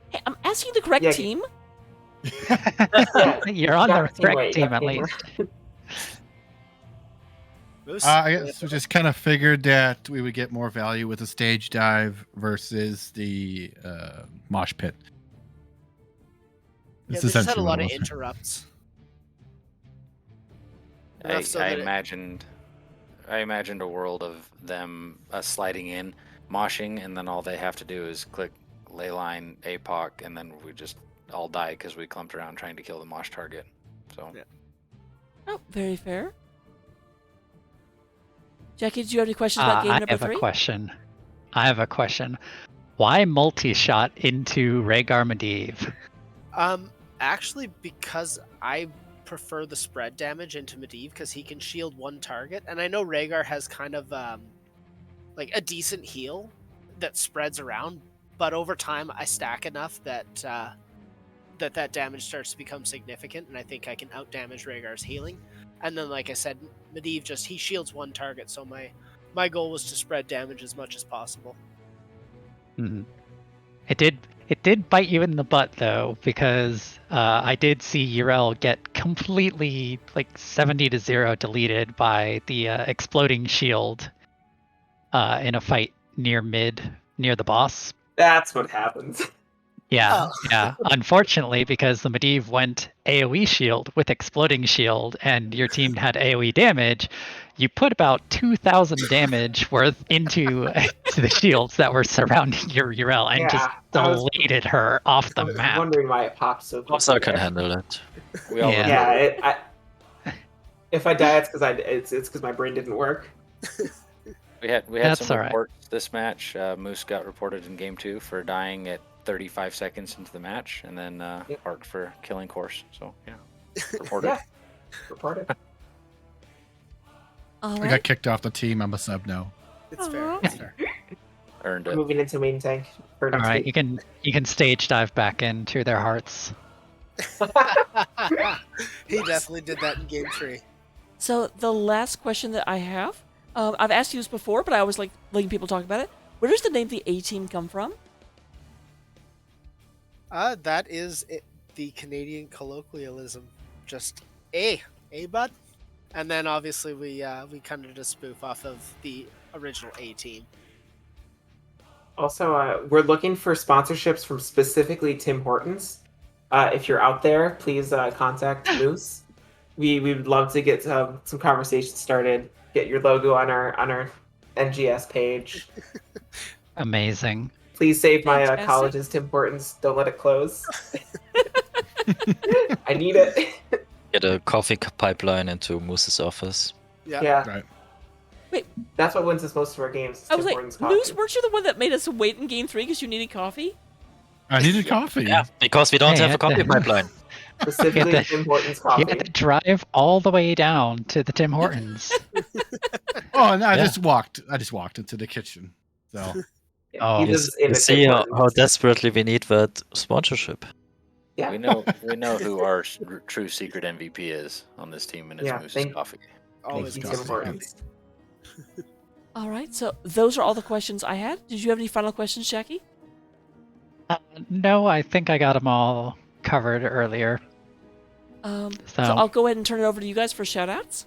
Hey, I'm asking the correct team. You're on the correct team at least. I guess we just kind of figured that we would get more value with a Stage Dive versus the Mosh Pit. Yeah, they just had a lot of interrupts. I imagined a world of them sliding in, moshing, and then all they have to do is click Leyline, APOC, and then we just all die because we clumped around trying to kill the mosh target. So. Yeah. Oh, very fair. Jackie, do you have any questions about game number 3? I have a question. Why multi-shot into Rhaegar Medivh? Actually, because I prefer the spread damage into Medivh because he can shield one target, and I know Rhaegar has kind of like a decent heal that spreads around, but over time I stack enough that that damage starts to become significant, and I think I can out damage Rhaegar's healing. And then, like I said, Medivh he shields one target, so my goal was to spread damage as much as possible. Mm-hmm. It did bite you in the butt though, because I did see Yrel get completely 70-0 deleted by the exploding shield in a fight near the boss. That's what happens. Yeah, yeah. Unfortunately, because the Medivh went AoE shield with exploding shield, and your team had AoE damage, you put about 2,000 damage worth into the shields that were surrounding your Yrel and just deleted her off the map. I was wondering why it popped so quickly. Also, I can handle it. It If I die, it's because my brain didn't work. We had That's some all right. reports this match. Moose got reported in game 2 for dying at 35 seconds into the match, and then Park for killing Course. So yeah, reported. Yeah, reported. I got kicked off the team. I'm a sub now. It's fair. It's fair. Earned it. Moving into main tank. For All next right, week. you can stage dive back into their hearts. He definitely did that in game 3. So the last question that I have, I've asked you this before, but I always like letting people talk about it. Where does the name the A Team come from? That is the Canadian colloquialism. Just A bud. And then obviously we kind of did a spoof off of the original A Team. Also, we're looking for sponsorships from specifically Tim Hortons. If you're out there, please contact Moose. We would love to get some conversations started. Get your logo on our NGS page. Amazing. Please save my college's Tim Hortons. Don't let it close. I need it. Get a coffee pipeline into Moose's office. Yeah. Right. Wait. That's what wins us most of our games. I was Tim like, Hortons coffee. Moose, weren't you the one that made us wait in game 3 because you needed coffee? I needed coffee. Yeah, because we don't have a coffee pipeline. Specifically Tim Hortons coffee. You had to drive all the way down to the Tim Hortons. Oh, and I just walked into the kitchen. So. Oh, you see how desperately we need that sponsorship. Yeah. We know who our true secret MVP is on this team, and it's Moose's Coffee. Always Tim Hortons. All right, so those are all the questions I had. Did you have any final questions, Jackie? No, I think I got them all covered earlier. So I'll go ahead and turn it over to you guys for shout-outs.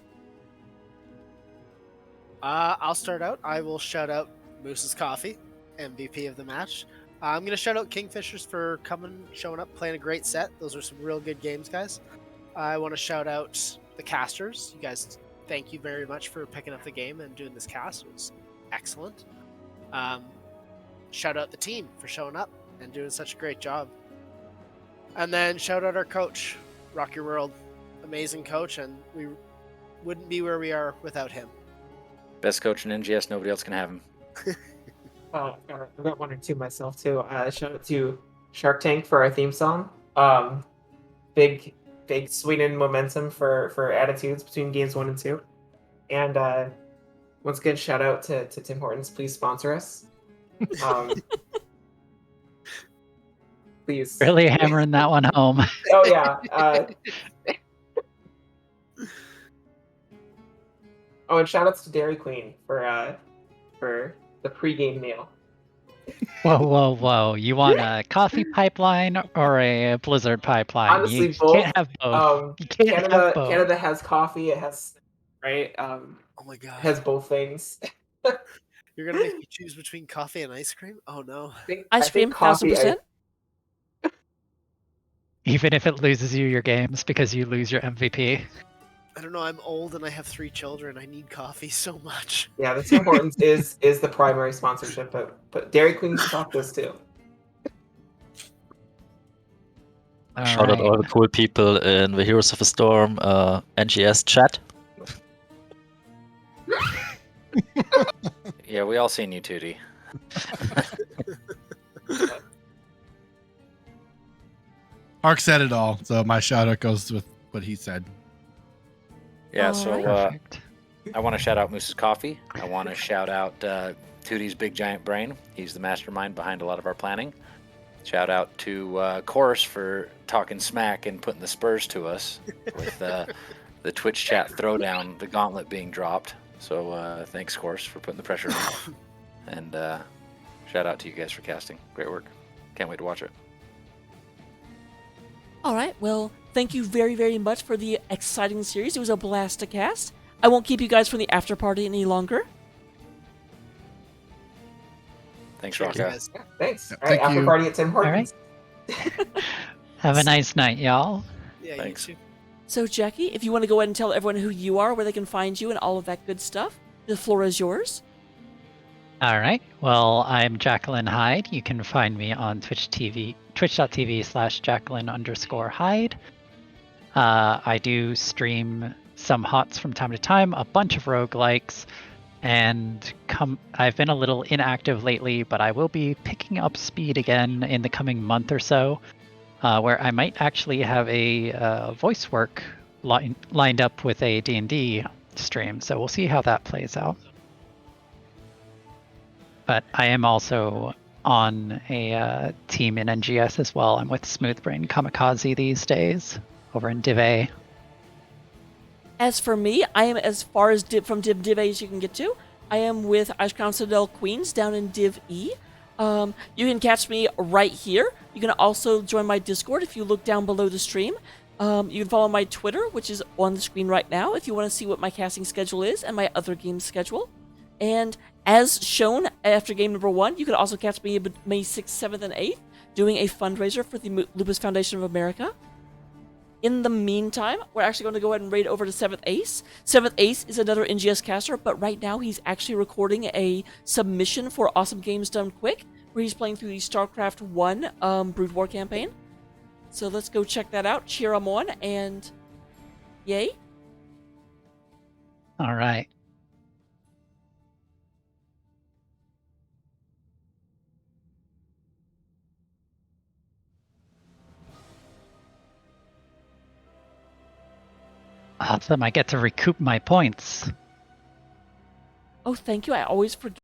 I'll start out. I will shout out Moose's Coffee, MVP of the match. I'm going to shout out Kingfishers for showing up, playing a great set. Those are some real good games, guys. I want to shout out the casters. You guys, thank you very much for picking up the game and doing this cast. It was excellent. Shout out the team for showing up and doing such a great job. And then shout out our coach, Rock Your World. Amazing coach, and we wouldn't be where we are without him. Best coach in NGS, nobody else can have him. I've got one or two myself too. Shout out to Shark Tank for our theme song. Big swing momentum for attitudes between games 1 and 2. And once again, shout out to Tim Hortons. Please sponsor us. Please. Really hammering that one home. Oh yeah. And shout outs to Dairy Queen for the pregame meal. Whoa. You want a coffee pipeline or a Blizzard pipeline? Honestly, you both. Can't have both. You can't have both. Canada has coffee. It has, right? Oh my god. Has both things. You're going to make me choose between coffee and ice cream? Oh no. Ice cream, 1000%? Even if it loses you your games because you lose your MVP. I don't know, I'm old and I have 3 children. I need coffee so much. Yeah, the Tim Hortons is the primary sponsorship, but Dairy Queen's got this too. Shout out all the cool people in the Heroes of the Storm NGS chat. Yeah, we all seen you, Tootie. Mark said it all, so my shout out goes with what he said. Yeah, so I want to shout out Moose's Coffee. I want to shout out Tootie's Big Giant Brain. He's the mastermind behind a lot of our planning. Shout out to Chorus for talking smack and putting the spurs to us with the Twitch chat throwdown, the gauntlet being dropped. So thanks, Chorus, for putting the pressure on. And shout out to you guys for casting. Great work. Can't wait to watch it. All right, well, thank you very, very much for the exciting series. It was a blast to cast. I won't keep you guys from the after party any longer. Thanks, Rocka. Yeah, thanks. Yeah, All right, after party at Tim Hortons. Have a nice night, y'all. Yeah, thanks. You too. So, Jackie, if you want to go ahead and tell everyone who you are, where they can find you, and all of that good stuff, the floor is yours. All right. Well, I'm JacquelineHyde. You can find me on twitch.tv/Jacqueline_Hyde. I do stream some HOTS from time to time, a bunch of roguelikes, and I've been a little inactive lately, but I will be picking up speed again in the coming month or so, where I might actually have a voice work lined up with a D&D stream, so we'll see how that plays out. But I am also on a team in NGS as well. I'm with Smoothbrain Kamikaze these days over in Div A. As for me, I am as far as from Div A as you can get to. I am with Ice Crown Citadel Queens down in Div E. You can catch me right here. You can also join my Discord if you look down below the stream. You can follow my Twitter, which is on the screen right now, if you want to see what my casting schedule is and my other game schedule. And as shown after game number 1, you can also catch me May 6th, 7th, and 8th doing a fundraiser for the Lupus Foundation of America. In the meantime, we're actually going to go ahead and raid over to 7th Ace. 7th Ace is another NGS caster, but right now he's actually recording a submission for Awesome Games Done Quick, where he's playing through the StarCraft 1 Brood War campaign. So let's go check that out, cheer him on, and yay. All right. Awesome, I get to recoup my points. Oh, thank you. I always forget.